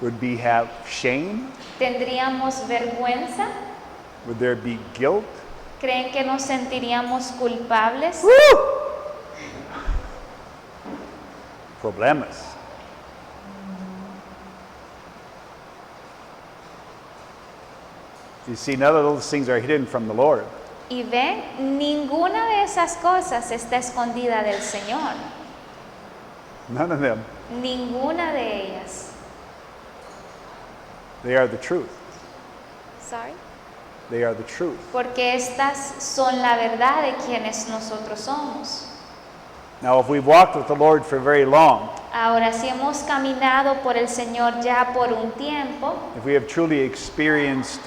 S1: Would we have shame?
S2: ¿Tendríamos vergüenza?
S1: Would there be guilt?
S2: ¿Creen que nos sentiríamos culpables?
S1: Problemas. You see, none of those things are hidden from the Lord.
S2: Y ven, ninguna de esas cosas está escondida del Señor.
S1: None of them.
S2: Ninguna de ellas.
S1: They are the truth.
S2: Sorry.
S1: They are the truth.
S2: Porque estas son la verdad de quienes nosotros somos.
S1: Now, if we've walked with the Lord for very long,
S2: Ahora, si hemos caminado por el Señor ya por un tiempo,
S1: if we have truly experienced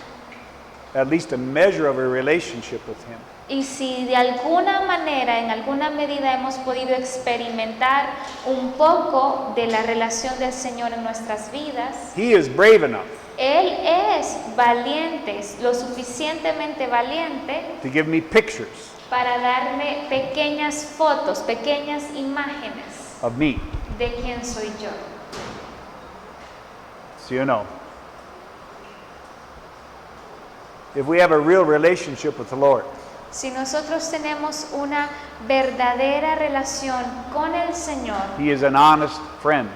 S1: at least a measure of a relationship with Him,
S2: y si de alguna manera, en alguna medida hemos podido experimentar un poco de la relación del Señor en nuestras vidas,
S1: He is brave enough
S2: Él es valiente, lo suficientemente valiente
S1: to give me pictures
S2: para darme pequeñas fotos, pequeñas imágenes
S1: of me.
S2: de quién soy yo.
S1: So you know. If we have a real relationship with the Lord,
S2: Si nosotros tenemos una verdadera relación con el Señor,
S1: He is an honest friend.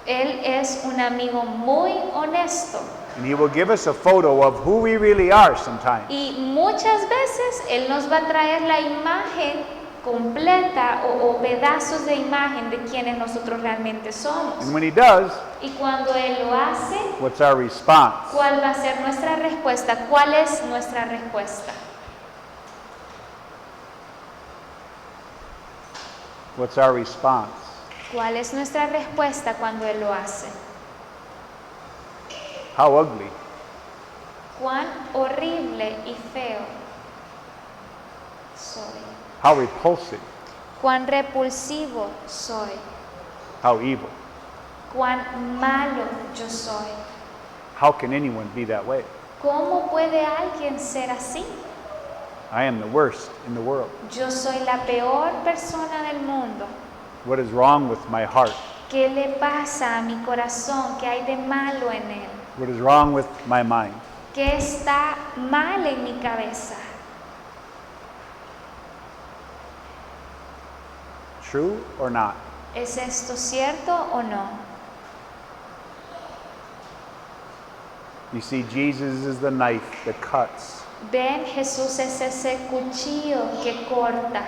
S2: Él es un amigo muy honesto
S1: And He will give us a photo of who we really are sometimes.
S2: y muchas veces Él nos va a traer la imagen completa o pedazos de imagen de quienes nosotros realmente somos.
S1: And when He does,
S2: Y cuando Él lo hace,
S1: what's our response?
S2: ¿cuál va a ser nuestra respuesta? ¿Cuál es nuestra respuesta?
S1: What's our response?
S2: ¿Cuál es nuestra respuesta cuando Él lo hace?
S1: How ugly.
S2: Cuán horrible y feo soy.
S1: How repulsive.
S2: Cuán repulsivo soy.
S1: How evil.
S2: Cuán malo yo soy.
S1: How can anyone be that way?
S2: ¿Cómo puede alguien ser así?
S1: I am the worst in the world.
S2: Yo soy la peor persona del mundo.
S1: What is wrong with my heart?
S2: ¿Qué le pasa a mi corazón? ¿Qué hay de malo en él?
S1: What is wrong with my mind?
S2: ¿Qué está mal en mi cabeza?
S1: True or not?
S2: ¿Es esto cierto o no?
S1: You see, Jesus is the knife that cuts.
S2: Ven, Jesús es ese cuchillo que corta.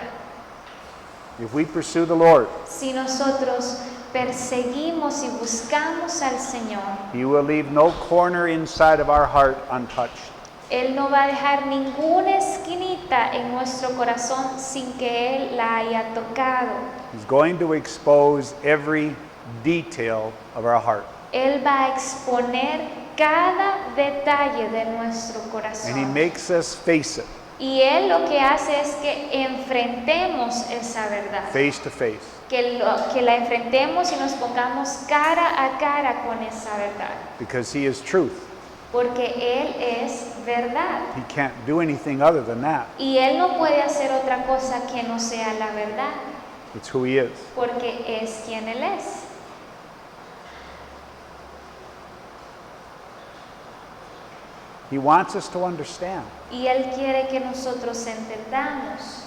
S1: If we pursue the Lord,
S2: Si nosotros perseguimos y buscamos al Señor,
S1: He will leave no corner inside of our heart untouched.
S2: Él no va a dejar ninguna esquinita en nuestro corazón sin que Él la haya tocado.
S1: He's going to expose every detail of our heart.
S2: Él va a exponer cada detalle de nuestro
S1: And He
S2: corazón.
S1: makes us face it,
S2: Y Él lo que hace es que enfrentemos esa verdad.
S1: face to face.
S2: Que la enfrentemos y nos pongamos cara a cara con esa verdad.
S1: Because He is truth.
S2: Porque Él es verdad.
S1: He can't do anything other than that.
S2: Y Él no puede hacer otra cosa que no sea la verdad.
S1: It's who He is.
S2: Porque es quien Él es.
S1: He wants us to understand.
S2: Y Él quiere que nosotros entendamos.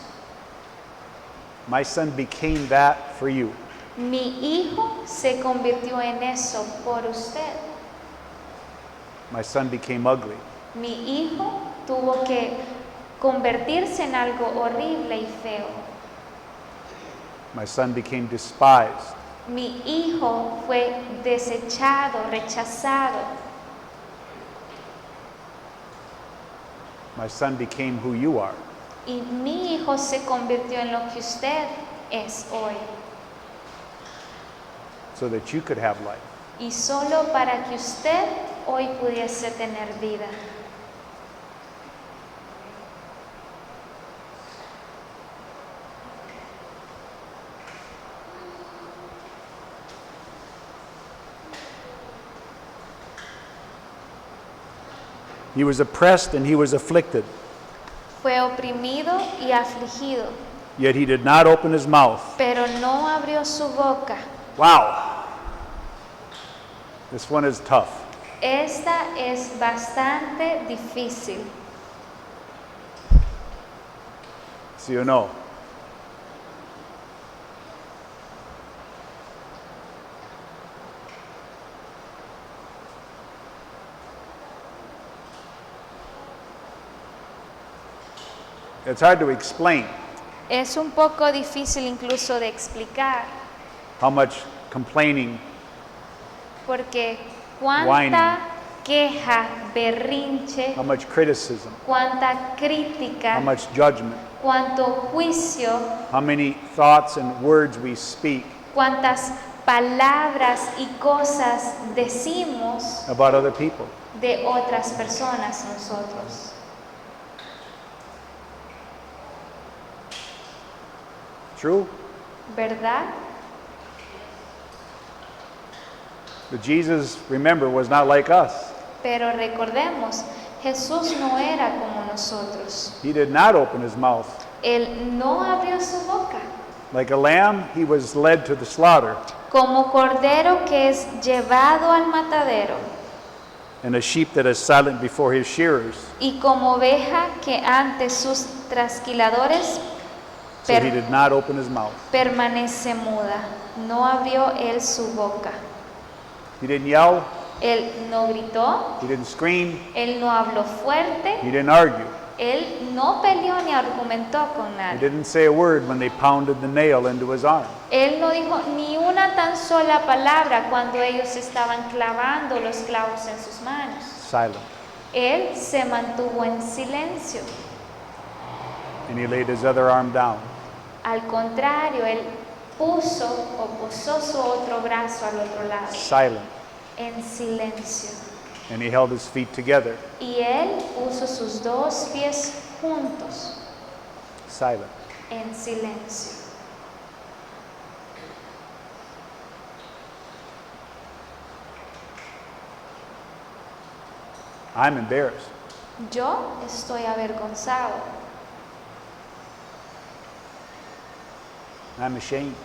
S1: My son became that for you.
S2: Mi hijo se convirtió en eso por usted.
S1: My son became ugly.
S2: Mi hijo tuvo que convertirse en algo horrible y feo.
S1: My son became despised.
S2: Mi hijo fue desechado, rechazado.
S1: My son became who you are.
S2: Y mi hijo se convirtió en lo que usted es hoy.
S1: So that you could have life.
S2: Y solo para que usted hoy pudiese tener vida.
S1: He was oppressed and He was afflicted,
S2: Fue oprimido y afligido,
S1: yet He did not open His mouth.
S2: pero no abrió su boca.
S1: Wow. This one is tough.
S2: Esta es bastante difícil.
S1: ¿Sí o no? It's hard to explain
S2: Es un poco difícil incluso de explicar,
S1: how much complaining,
S2: porque cuánta queja, berrinche,
S1: how much criticism,
S2: cuánta crítica,
S1: how much judgment,
S2: cuánto juicio,
S1: how many thoughts and words we speak
S2: cuántas palabras y cosas decimos
S1: about other people.
S2: de otras personas nosotros.
S1: True?
S2: ¿Verdad?
S1: But Jesus, remember, was not like us.
S2: Pero recordemos, Jesús no era como nosotros.
S1: He did not open His mouth.
S2: Él no abrió su boca.
S1: Like a lamb, He was led to the slaughter,
S2: Como cordero que es llevado al matadero,
S1: and a sheep that is silent before his shearers.
S2: y como oveja que ante sus trasquiladores
S1: So He did not open His mouth.
S2: permanece muda. No abrió él su boca.
S1: He didn't yell.
S2: Él no gritó,
S1: He didn't scream.
S2: él no habló fuerte,
S1: He didn't argue.
S2: él no peleó ni argumentó con
S1: He
S2: nadie.
S1: didn't say a word when they pounded the nail into His arm.
S2: Él no dijo ni una tan sola palabra cuando ellos estaban clavando los clavos en sus manos.
S1: Silent.
S2: Él se mantuvo en silencio.
S1: And He laid His other arm down.
S2: Al contrario, él posó su otro brazo al otro lado,
S1: Silent.
S2: en silencio.
S1: And He held His feet together.
S2: Y él puso sus dos pies juntos,
S1: Silent.
S2: en silencio.
S1: I'm embarrassed.
S2: Yo estoy avergonzado,
S1: I'm ashamed.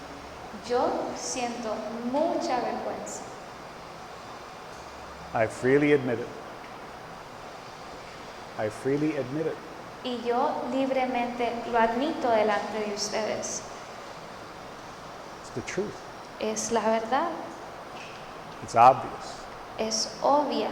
S2: yo siento mucha vergüenza.
S1: I freely admit it. I freely admit it.
S2: Y yo libremente lo admito delante de ustedes.
S1: It's the truth.
S2: Es la verdad,
S1: It's obvious.
S2: es obvia.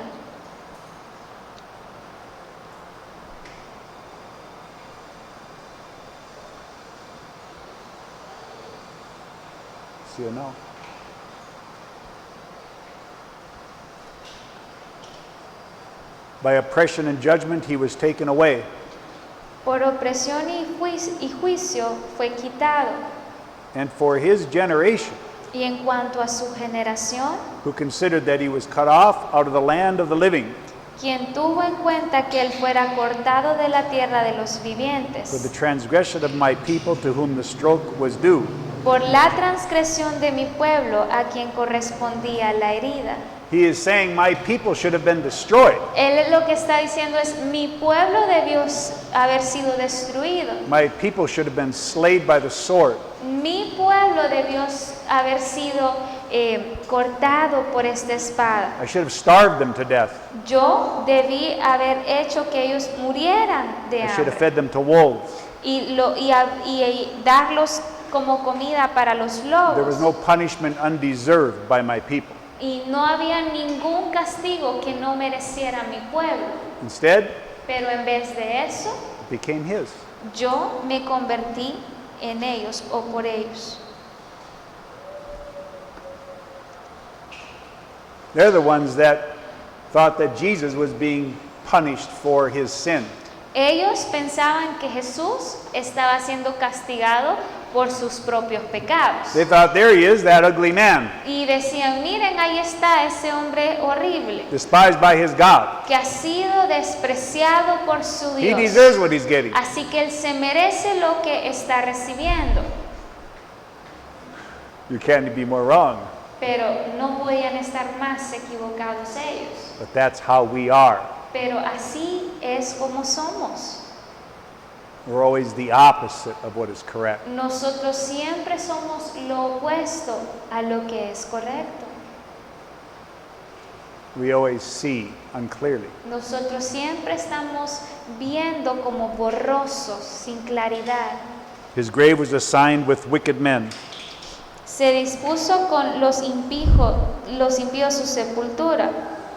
S1: ¿Sí o no? By oppression and judgment he was taken away.
S2: Por opresión y juicio fue quitado.
S1: And for his generation,
S2: Y en cuanto a su generación,
S1: who considered that he was cut off out of the land of the living,
S2: quien tuvo en cuenta que él fuera cortado de la tierra de los
S1: for the
S2: vivientes,
S1: transgression of my people to whom the stroke was due.
S2: por la transgresión de mi pueblo a quien correspondía la herida.
S1: He is saying, my people should have been destroyed.
S2: Él lo que está diciendo es, mi pueblo debió haber sido destruido.
S1: My people should have been slayed by the sword.
S2: Mi pueblo debió haber sido cortado por esta espada.
S1: I should have starved them to death.
S2: Yo debí haber hecho que ellos murieran de
S1: I should have
S2: hambre
S1: fed them to wolves.
S2: y darlos como comida para los
S1: There was
S2: lobos.
S1: no punishment undeserved by my people.
S2: Y no había ningún castigo que no mereciera mi pueblo.
S1: Instead,
S2: Pero en vez de eso,
S1: it became his.
S2: yo me convertí en ellos o por ellos.
S1: They're the ones that thought that Jesus was being punished for his sin.
S2: Ellos pensaban que Jesús estaba siendo castigado por sus propios pecados.
S1: They thought, there he is, that ugly man,
S2: Y decían, miren, ahí está ese hombre horrible,
S1: despised by his God.
S2: que ha sido despreciado por su
S1: He
S2: Dios.
S1: deserves what he's getting.
S2: Así que él se merece lo que está recibiendo.
S1: You can't be more wrong,
S2: Pero no podían estar más equivocados ellos.
S1: but that's how we are.
S2: Pero así es como somos.
S1: We're always the opposite of what is correct.
S2: Nosotros siempre somos lo opuesto a lo que es correcto.
S1: We always see unclearly.
S2: Nosotros siempre estamos viendo como borrosos, sin claridad.
S1: His grave was assigned with wicked men,
S2: Se dispuso con los impíos su sepultura,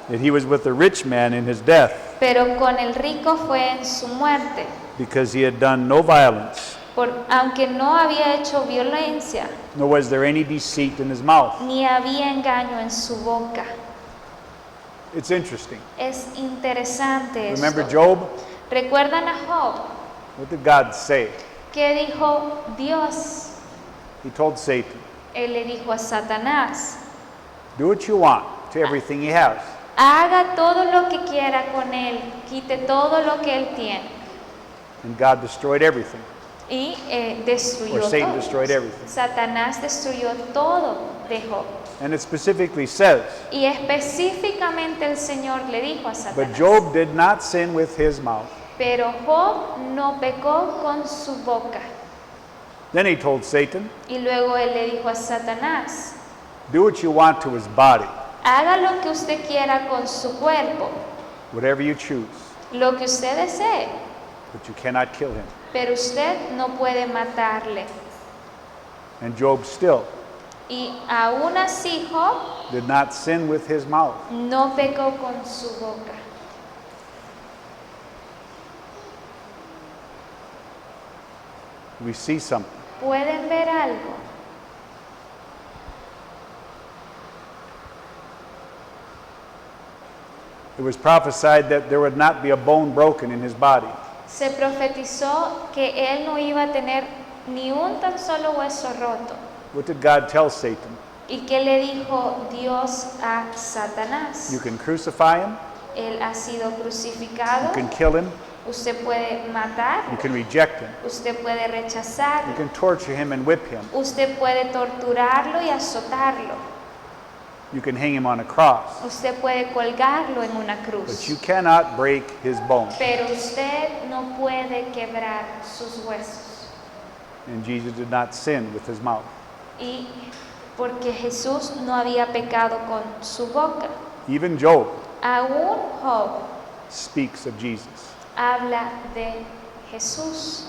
S1: that he was with the rich man in his death,
S2: pero con el rico fue en su muerte,
S1: because he had done no violence,
S2: aunque no había hecho violencia,
S1: nor was there any deceit in his mouth.
S2: ni había engaño en su boca.
S1: It's interesting.
S2: Es interesante
S1: Remember
S2: esto.
S1: Job?
S2: ¿Recuerdan a Job?
S1: What did God say?
S2: ¿Qué dijo Dios?
S1: He told Satan,
S2: Él le dijo a Satanás,
S1: do what you want to everything he has.
S2: haga todo lo que quiera con él, quite todo lo que él tiene.
S1: And God destroyed everything.
S2: Y destruyó
S1: Or Satan
S2: todo.
S1: destroyed everything.
S2: Satanás destruyó todo de Job.
S1: And it specifically says,
S2: Y específicamente el Señor le dijo a
S1: but
S2: Satanás,
S1: Job did not sin with his mouth.
S2: pero Job no pecó con su boca.
S1: Then he told Satan,
S2: Y luego él le dijo a Satanás,
S1: do what you want to his body,
S2: haga lo que usted quiera con su cuerpo,
S1: whatever you choose,
S2: lo que usted desee,
S1: but you cannot kill him.
S2: pero usted no puede matarle.
S1: And Job still
S2: Y aún así Job
S1: did not sin with his mouth.
S2: no pecó con su boca.
S1: We see something.
S2: ¿Pueden ver algo?
S1: It was prophesied that there would not be a bone broken in his body.
S2: Se profetizó que él no iba a tener ni un tan solo hueso roto.
S1: What did God tell Satan?
S2: ¿Y qué le dijo Dios a Satanás?
S1: You can crucify him,
S2: Él ha sido
S1: you
S2: crucificado,
S1: can kill him,
S2: usted puede matar,
S1: you can reject him,
S2: usted puede
S1: you
S2: rechazar,
S1: can torture him and whip him,
S2: usted puede torturarlo y azotarlo,
S1: you can hang him on a cross,
S2: usted puede colgarlo en una
S1: but
S2: cruz.
S1: you cannot break his bone.
S2: Pero usted no puede quebrar sus huesos.
S1: And Jesus did not sin with his mouth.
S2: Y porque Jesús no había pecado con su boca.
S1: Even Job
S2: Aún Job
S1: speaks of Jesus.
S2: habla de Jesús.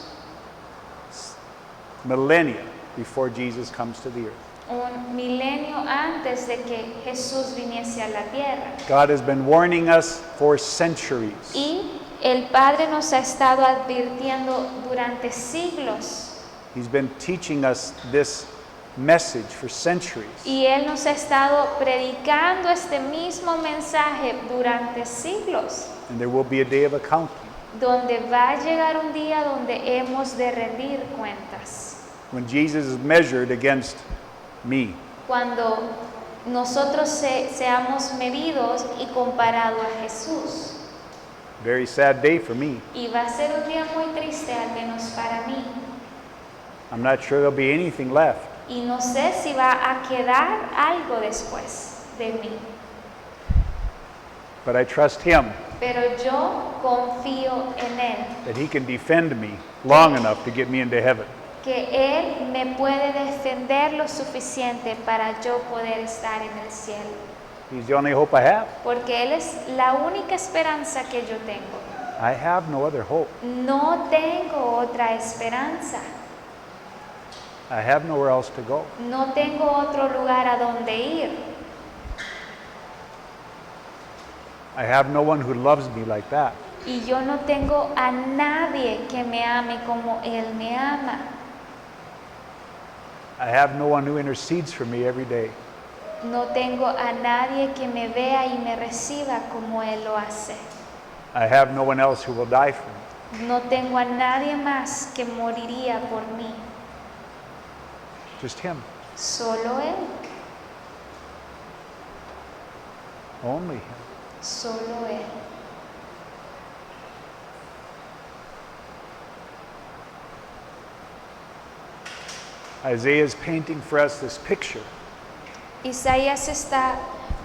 S1: Millennia before Jesus comes to the earth.
S2: Un milenio antes de que Jesús viniese a la tierra.
S1: God has been warning us for centuries.
S2: Y el Padre nos ha estado advirtiendo durante siglos.
S1: He's been teaching us this message for centuries.
S2: Y Él nos ha estado predicando este mismo mensaje durante siglos.
S1: and there will be a day of accounting
S2: donde va a llegar un día donde hemos de rendir cuentas.
S1: when Jesus is measured against me.
S2: Cuando nosotros seamos medidos y comparados a Jesús.
S1: Very sad day for me.
S2: Y va a ser un día muy triste, al menos para mí.
S1: I'm not sure there'll be anything left.
S2: Y no sé si va a quedar algo después de mí.
S1: But I trust Him
S2: Pero yo confío en Él,
S1: that He can defend me long enough to get me into heaven.
S2: que Él me puede defender lo suficiente para yo poder estar en el cielo.
S1: He's the only hope I have.
S2: Porque Él es la única esperanza que yo tengo.
S1: I have no other hope.
S2: No tengo otra esperanza.
S1: I have nowhere else to go.
S2: No tengo otro lugar a donde ir.
S1: I have no one who loves me like that.
S2: Y yo no tengo a nadie que me ame como Él me ama.
S1: I have no one who intercedes for me every day.
S2: No tengo a nadie que me vea y me reciba como Él lo hace.
S1: I have no one else who will die for me.
S2: No tengo a nadie más que moriría por mí.
S1: Just Him.
S2: Solo Él.
S1: Only Him.
S2: Solo Él.
S1: Isaiah is painting for us this picture
S2: Isaías está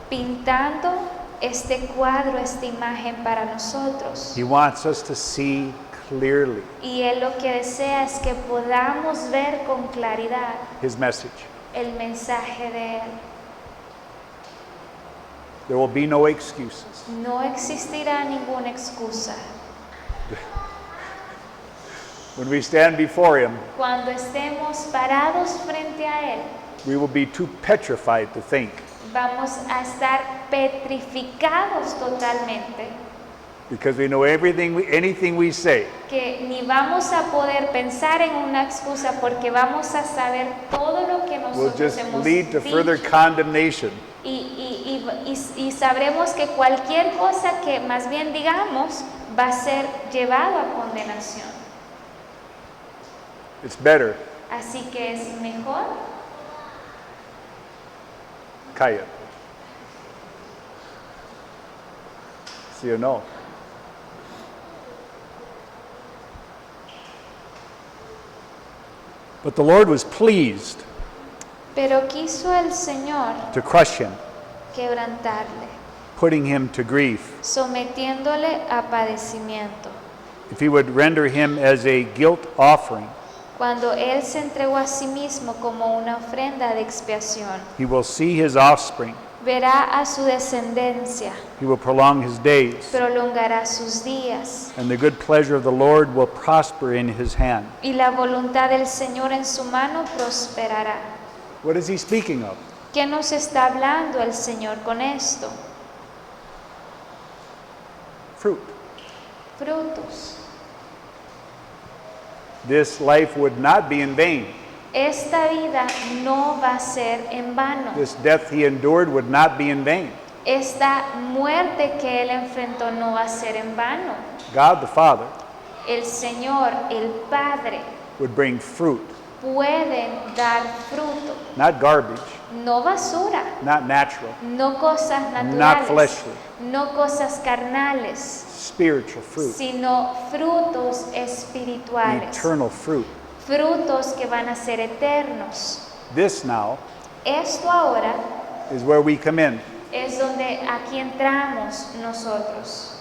S2: pintando este cuadro, esta imagen para nosotros.
S1: He wants us to see clearly
S2: Y Él lo que desea es que podamos ver con claridad
S1: His message.
S2: el mensaje de Él.
S1: There will be no excuses.
S2: No existirá ninguna excusa.
S1: When we stand before Him,
S2: Cuando estemos parados frente a Él,
S1: we will be too petrified to think,
S2: vamos a estar petrificados totalmente,
S1: because we know anything we say
S2: que ni vamos a poder pensar en una excusa porque vamos a saber todo lo que
S1: will
S2: nosotros
S1: just
S2: hemos
S1: lead to further
S2: dicho.
S1: condemnation.
S2: Y sabremos que cualquier cosa que más bien digamos va a ser llevado a condenación.
S1: It's better,
S2: Así que es mejor
S1: calla. ¿Sí o no? But the Lord was pleased
S2: Pero quiso el Señor
S1: to crush him,
S2: quebrantarle,
S1: putting him to grief.
S2: sometiéndole a padecimiento.
S1: If he would render him as a guilt offering,
S2: Cuando Él se entregó a sí mismo como una ofrenda de expiación,
S1: he will see his offspring.
S2: verá a su descendencia,
S1: He will prolong his days,
S2: prolongará sus días,
S1: and the good pleasure of the Lord will prosper in his hand.
S2: y la voluntad del Señor en su mano prosperará.
S1: What is he speaking of?
S2: ¿Qué nos está hablando el Señor con esto?
S1: Fruit.
S2: Frutos.
S1: This life would not be in vain.
S2: Esta vida no va a ser en vano.
S1: This death he endured would not be in vain.
S2: Esta muerte que Él enfrentó no va a ser en vano.
S1: God the Father
S2: El Señor, el Padre,
S1: would bring fruit,
S2: puede dar fruto,
S1: not garbage,
S2: no basura,
S1: not natural,
S2: no cosas
S1: not
S2: naturales,
S1: fleshly,
S2: no cosas carnales,
S1: spiritual fruit,
S2: sino frutos espirituales,
S1: eternal fruit.
S2: frutos que van a ser eternos.
S1: This now
S2: Esto ahora
S1: is where we come in.
S2: es donde aquí entramos nosotros.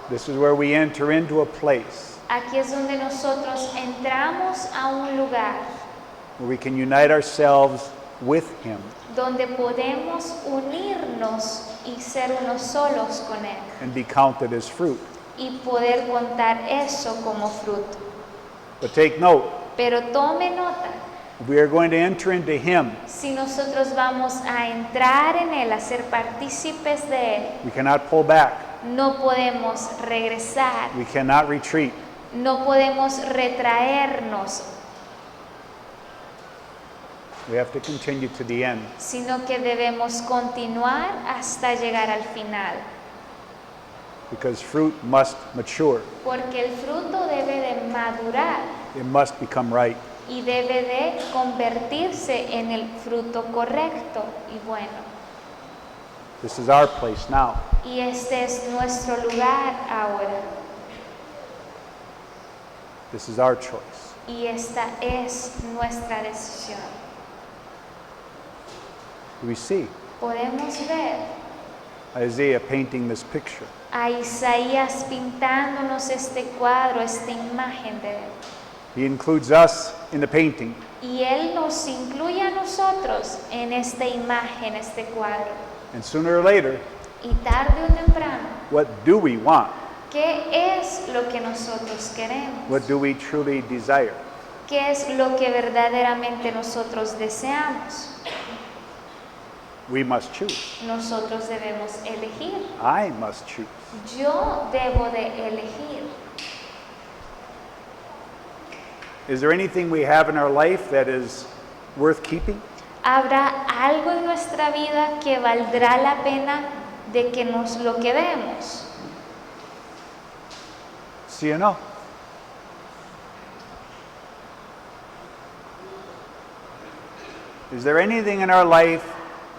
S1: This is where we enter into a place
S2: Aquí es donde nosotros entramos a un lugar
S1: where we can unite ourselves with him
S2: donde podemos unirnos y ser unos solos con Él
S1: and be counted as fruit.
S2: y poder contar eso como fruto.
S1: But take note,
S2: Pero tome nota,
S1: if we are going to enter into him,
S2: si nosotros vamos a entrar en Él, a ser partícipes de Él,
S1: we cannot pull back.
S2: no podemos regresar,
S1: We cannot retreat.
S2: no podemos retraernos,
S1: We have to continue to the end.
S2: sino que debemos continuar hasta llegar al final.
S1: because fruit must mature.
S2: porque el fruto debe de madurar
S1: It must become right.
S2: y debe de convertirse en el fruto correcto y bueno.
S1: This is our place now.
S2: Y este es nuestro lugar ahora.
S1: This is our choice.
S2: Y esta es nuestra decisión.
S1: Do we see
S2: Podemos ver
S1: Isaiah painting this picture?
S2: a Isaías pintándonos este cuadro, esta imagen de él.
S1: He includes us in the painting.
S2: Y él nos incluye a nosotros en esta imagen, este cuadro.
S1: And sooner or later,
S2: Y tarde o temprano,
S1: what do we want?
S2: ¿qué es lo que nosotros queremos?
S1: What do we truly desire?
S2: ¿Qué es lo que verdaderamente nosotros deseamos?
S1: We must choose.
S2: Nosotros debemos elegir.
S1: I must choose.
S2: Yo debo de elegir.
S1: Is there anything we have in our life that is worth keeping?
S2: ¿Habrá algo en nuestra vida que valdrá la pena de que nos lo quedemos?
S1: ¿Sí o no? Is there anything in our life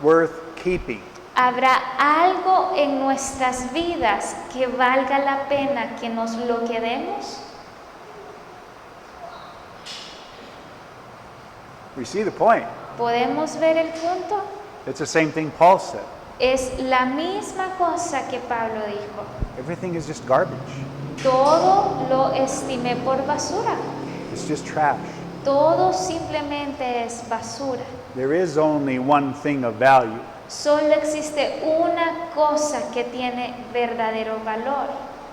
S1: worth keeping?
S2: ¿Habrá algo en nuestras vidas que valga la pena que nos lo quedemos?
S1: We see the point.
S2: ¿Podemos ver el punto?
S1: It's the same thing Paul said.
S2: Es la misma cosa que Pablo dijo.
S1: Everything is just garbage.
S2: Todo lo estimé por basura.
S1: It's just trash.
S2: Todo simplemente es basura.
S1: There is only one thing of value.
S2: Solo existe una cosa que tiene verdadero valor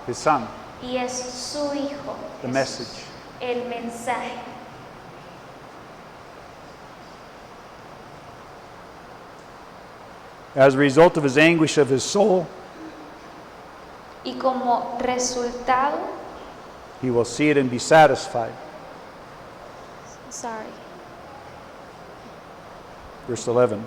S1: His son,
S2: y es su Hijo,
S1: the
S2: Jesús,
S1: message.
S2: el mensaje.
S1: As a result of his anguish of his soul,
S2: Y como resultado,
S1: he will see it and be satisfied. Verse 11.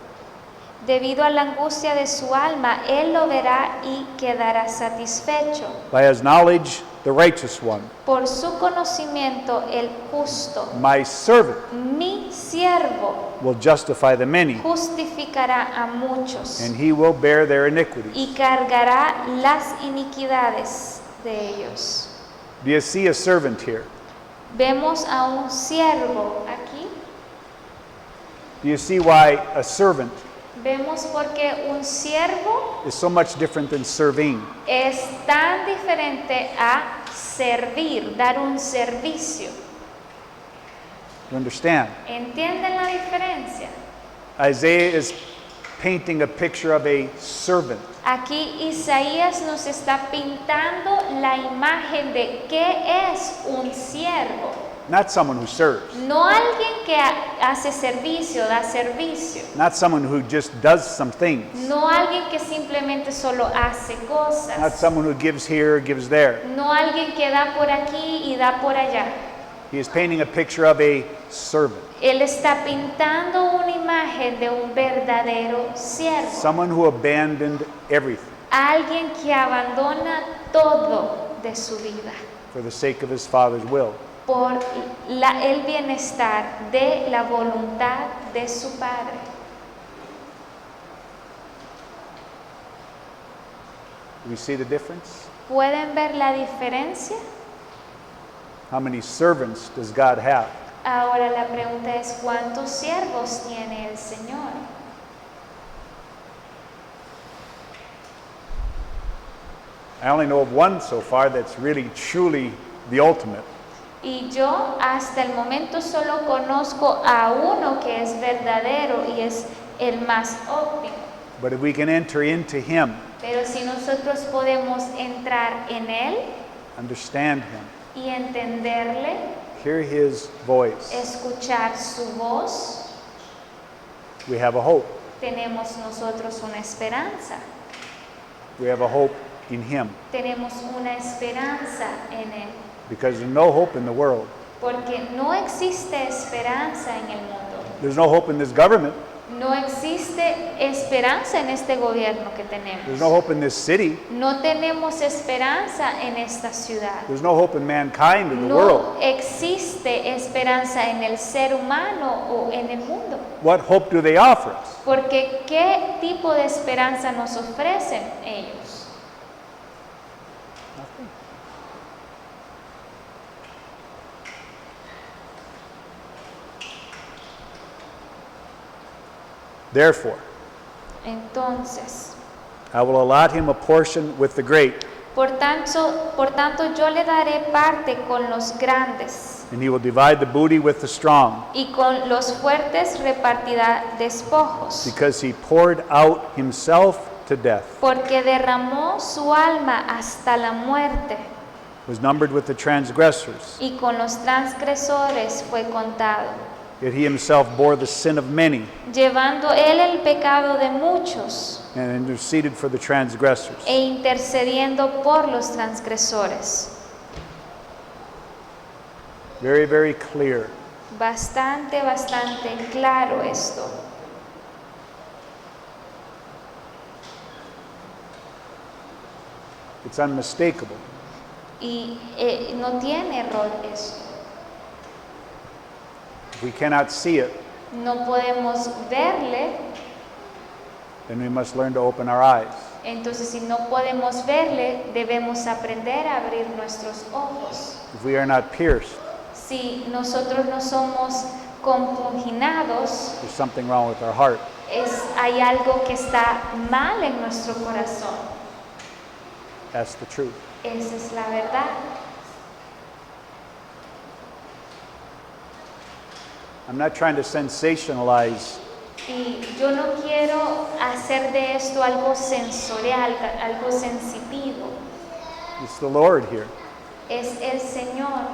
S2: debido a la angustia de su alma, él lo verá y quedará satisfecho.
S1: By his knowledge, the righteous one,
S2: Por su conocimiento, el justo,
S1: my servant,
S2: mi siervo,
S1: will justify the many,
S2: justificará a muchos
S1: and he will bear their iniquities.
S2: y cargará las iniquidades de ellos.
S1: Do you see a servant here?
S2: Vemos a un siervo aquí.
S1: Do you see why a servant
S2: Vemos porque un siervo
S1: is so much different than serving?
S2: es tan diferente a servir, dar un servicio.
S1: You understand?
S2: ¿Entienden la diferencia?
S1: Isaiah is painting a picture of a servant.
S2: Aquí Isaías nos está pintando la imagen de qué es un siervo.
S1: Not someone who serves,
S2: No alguien que hace servicio, da servicio.
S1: not someone who just does some things,
S2: No alguien que simplemente solo hace
S1: not
S2: cosas.
S1: someone who gives here, gives there.
S2: No alguien que da por aquí y da por allá.
S1: He is painting a picture of a servant,
S2: Él está pintando una imagen de un verdadero siervo.
S1: someone who abandoned everything
S2: Alguien que abandona todo de su vida
S1: for the sake of his Father's will.
S2: por el bienestar de la voluntad de su Padre.
S1: Do we see the difference?
S2: ¿Pueden ver la diferencia?
S1: How many servants does God have?
S2: Ahora la pregunta es, ¿cuántos siervos tiene el Señor?
S1: I only know of one so far that's really truly the ultimate.
S2: Y yo hasta el momento solo conozco a uno que es verdadero y es el más óptimo.
S1: But if we can enter into him,
S2: Pero si nosotros podemos entrar en Él
S1: understand him,
S2: y entenderle,
S1: hear his voice,
S2: escuchar su voz,
S1: we have a hope.
S2: tenemos nosotros una esperanza.
S1: We have a hope in him
S2: Tenemos una esperanza en Él.
S1: because there's no hope in the world.
S2: Porque no existe esperanza en el mundo.
S1: There's no hope in this government.
S2: No existe esperanza en este gobierno que
S1: There's
S2: tenemos.
S1: no hope in this city.
S2: No tenemos esperanza en esta ciudad.
S1: There's no hope in mankind, in the world.
S2: No existe esperanza en el ser humano o en el mundo.
S1: What hope do they offer us?
S2: Porque ¿qué tipo de esperanza nos ofrecen ellos?
S1: Nothing. Therefore,
S2: Entonces,
S1: I will allot him a portion with the great,
S2: por tanto yo le daré parte con los grandes
S1: and he will divide the booty with the strong,
S2: y con los fuertes repartirá despojos,
S1: because he poured out himself to death,
S2: porque derramó su alma hasta la muerte
S1: was numbered with the transgressors,
S2: y con los transgresores fue contado,
S1: yet he himself bore the sin of many,
S2: llevando él el pecado de muchos
S1: and interceded for the transgressors.
S2: e intercediendo por los transgresores.
S1: Very, very clear.
S2: Bastante claro esto.
S1: It's unmistakable.
S2: Y no tiene error esto.
S1: If we cannot see it,
S2: No podemos verle,
S1: then we must learn to open our eyes.
S2: entonces si no podemos verle, debemos aprender a abrir nuestros ojos.
S1: If we are not pierced,
S2: Si nosotros no somos compugnados,
S1: there's something wrong with our heart.
S2: hay algo que está mal en nuestro corazón.
S1: That's the truth.
S2: Esa es la verdad.
S1: I'm not trying to sensationalize
S2: Y yo no quiero hacer de esto algo sensorial, algo sensitivo.
S1: it's the Lord here.
S2: Es el Señor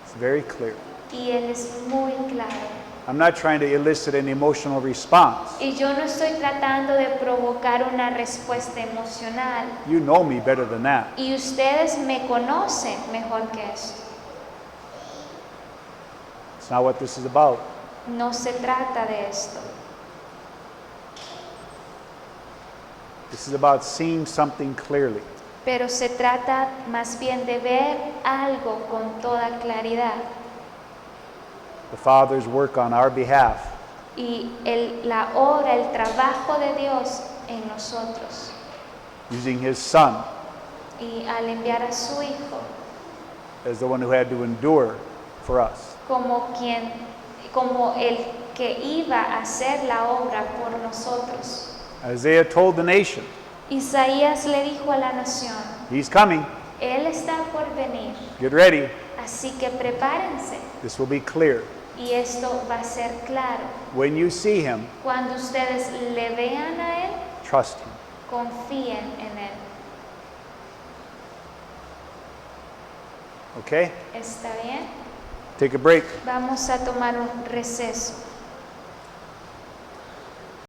S1: It's very clear.
S2: y Él es muy claro.
S1: I'm not trying to elicit an emotional response.
S2: Y yo no estoy tratando de provocar una respuesta emocional.
S1: You know me better than that.
S2: Y ustedes me conocen mejor que esto.
S1: It's not what this is about.
S2: No se trata de esto.
S1: This is about seeing something clearly.
S2: Pero se trata más bien de ver algo con toda claridad.
S1: The Father's work on our behalf
S2: Y la obra, el trabajo de Dios en nosotros.
S1: using His Son
S2: Y al enviar a su Hijo
S1: as the one who had to endure for us.
S2: como el que iba a hacer la obra por nosotros.
S1: Isaiah told the nation,
S2: Isaías le dijo a la nación,
S1: He's coming.
S2: Él está por venir,
S1: Get ready.
S2: así que prepárense.
S1: This will be clear.
S2: Y esto va a ser claro.
S1: When you see Him,
S2: Cuando ustedes le vean a Él,
S1: trust Him.
S2: confíen en Él.
S1: Okay?
S2: ¿Está bien?
S1: Take a break.
S2: Vamos a tomar un receso.